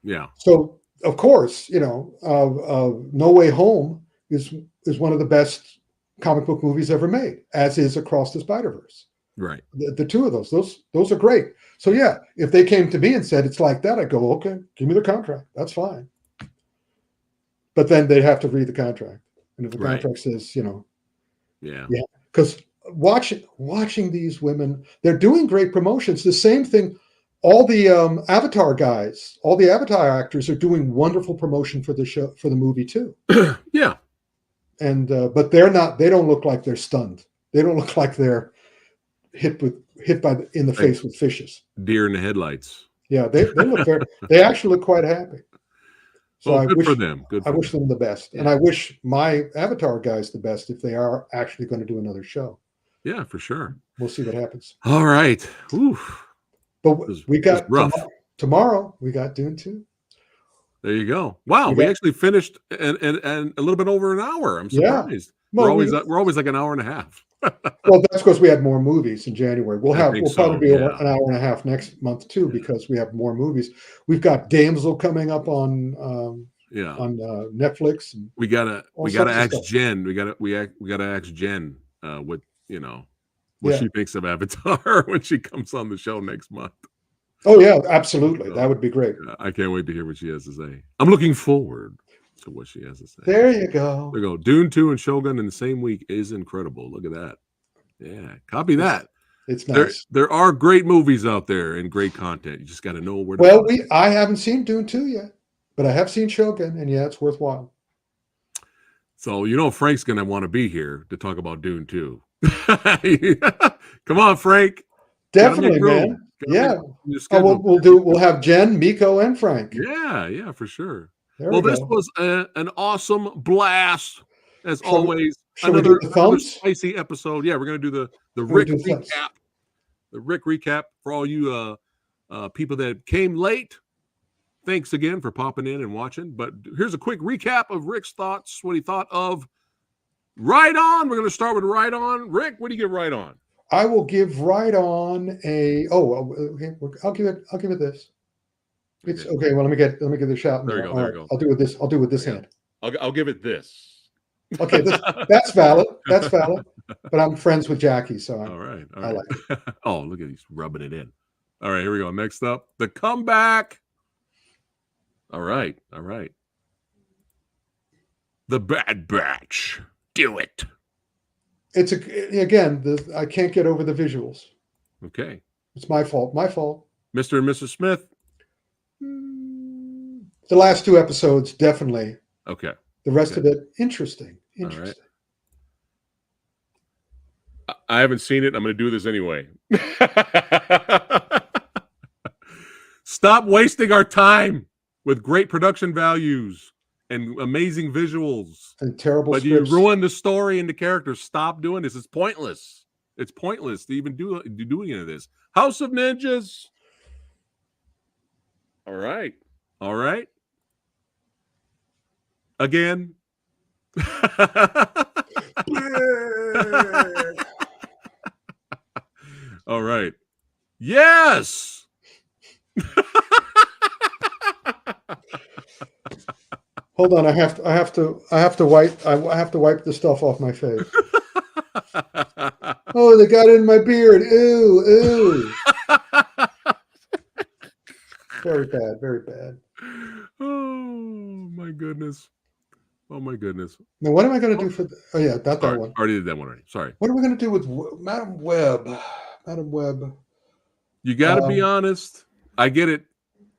Yeah. So of course, No Way Home is one of the best comic book movies ever made, as is Across the Spider-Verse. Right. The two of those are great. So yeah, if they came to me and said it's like that, I'd go, okay, give me the contract. That's fine. But then they'd have to read the contract, and if the contract says, yeah, because watching these women, they're doing great promotions. The same thing. All the Avatar guys, all the Avatar actors are doing wonderful promotion for the show, for the movie too. yeah. And but they're not. They don't look like they're stunned. They don't look like they're hit in the face with fishes. Deer in the headlights. Yeah, they look very. They actually look quite happy. So well, good for them. Good. I wish them the best, and I wish my Avatar guys the best if they are actually going to do another show. Yeah, for sure. We'll see what happens. All right. Oof. But we got tomorrow. We got Dune 2. There you go. Wow, we actually finished and a little bit over an hour. I'm surprised. Yeah. Well, we're always like an hour and a half. Well, that's because we had more movies in January. We'll probably be over an hour and a half next month too, because we have more movies. We've got Damsel coming up on Netflix. And we gotta ask Jen. We gotta ask Jen what she thinks of Avatar when she comes on the show next month. Oh yeah, absolutely. That would be great. I can't wait to hear what she has to say. I'm looking forward to what she has to say. There you go. There you go. Dune 2 and Shogun in the same week is incredible. Look at that. Yeah, copy that. It's nice. There are great movies out there and great content. You just got to know where to Well, I haven't seen Dune 2 yet, but I have seen Shogun, and yeah, it's worthwhile. So Frank's going to want to be here to talk about Dune 2. Come on, Frank. Definitely, man. Yeah. We'll have Jen, Miko, and Frank. Yeah, for sure. This was an awesome blast as always. Another spicy episode. Yeah, we're gonna do the Ric recap. The Ric recap for all you people that came late. Thanks again for popping in and watching. But here's a quick recap of Ric's thoughts. What he thought of Ride On. We're gonna start with Ride On. Ric, what do you give Ride On? I will give Ride On I'll give it this. It's okay. Well, let me get the shot. There you go. There you go. I'll do it with this hand. I'll give it this. Okay, that's valid. That's valid. But I'm friends with Jackie, so all right. I like it. Oh, look at he's rubbing it in. All right, here we go. Next up, the comeback. All right. The Bad Batch. Do it. It's I can't get over the visuals. Okay. It's my fault. Mr. and Mrs. Smith. The last two episodes, definitely. Okay. The rest of it, interesting. All right. I haven't seen it. I'm going to do this anyway. Stop wasting our time with great production values and amazing visuals and terrible scripts. You ruin the story and the characters. Stop doing this. It's pointless. It's pointless to even do any of this. House of Ninjas. All right. Again. All right. Yes. Hold on, I have to wipe the stuff off my face. Oh, they got it in my beard. Ew. Very bad. Oh my goodness. Now, what am I going to do for? That one. Already did that one already. Sorry. What are we going to do with Madam Web? You got to be honest. I get it.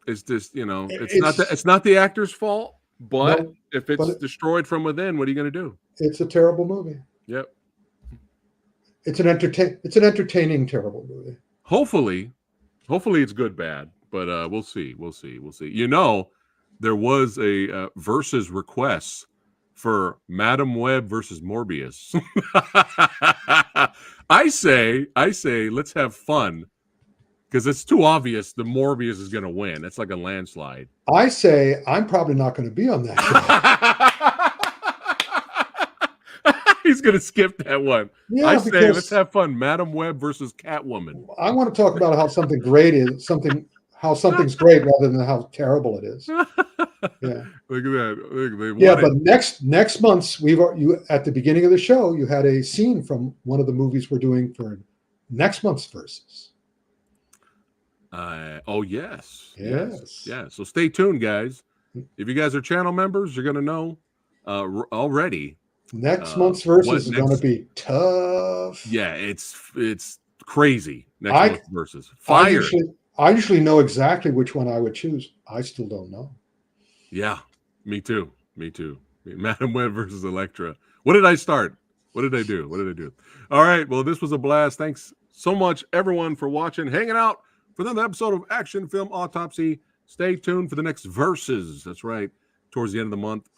It's just it's not the actor's fault. But if it's destroyed from within, what are you going to do? It's a terrible movie. Yep. It's an entertaining terrible movie. Hopefully it's good bad, but we'll see. There was a versus request for Madam Web versus Morbius. I say let's have fun. Because it's too obvious the Morbius is going to win. That's like a landslide. I say I'm probably not going to be on that show. He's going to skip that one. Yeah, I say let's have fun. Madam Web versus Catwoman. I want to talk about how something great is how something's great rather than how terrible it is. Yeah. Look at that. But next month's you at the beginning of the show you had a scene from one of the movies we're doing for next month's verses. Oh, yes. Yes. Yeah. So stay tuned, guys. If you guys are channel members, you're going to know already. Next month's verses is next- going to be tough. Yeah, it's crazy. Next month's verses. I Fire. usually know exactly which one I would choose. I still don't know. Yeah, me too. Madam Web versus Electra. What did I start? What did I do? All right. Well, this was a blast. Thanks so much, everyone, for watching, hanging out for another episode of Action Film Autopsy. Stay tuned for the next verses. That's right. Towards the end of the month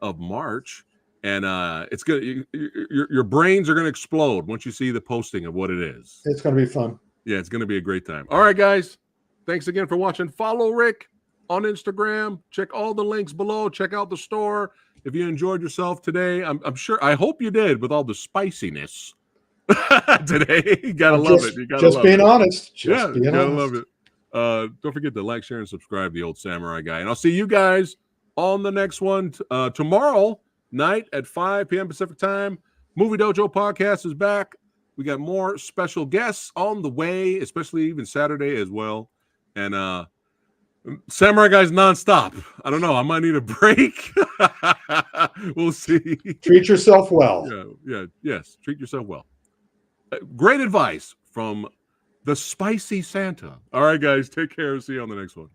of March. And it's good. Your brains are going to explode once you see the posting of what it is. It's going to be fun. Yeah, it's going to be a great time. All right, guys. Thanks again for watching. Follow Rick on Instagram. Check all the links below. Check out the store. If you enjoyed yourself today, I'm sure, I hope you did with all the spiciness today. You got to love it. You got to love it. Just being honest. Yeah, you got to love it. Don't forget to like, share, and subscribe to the Old Samurai Guy. And I'll see you guys on the next one tomorrow night at 5 p.m. Pacific time. Movie Dojo podcast is back. We got more special guests on the way, especially even Saturday as well. And Samurai Guy's nonstop. I don't know. I might need a break. We'll see. Treat yourself well. Yes. Treat yourself well. Great advice from the Spicy Santa. All right, guys. Take care. See you on the next one.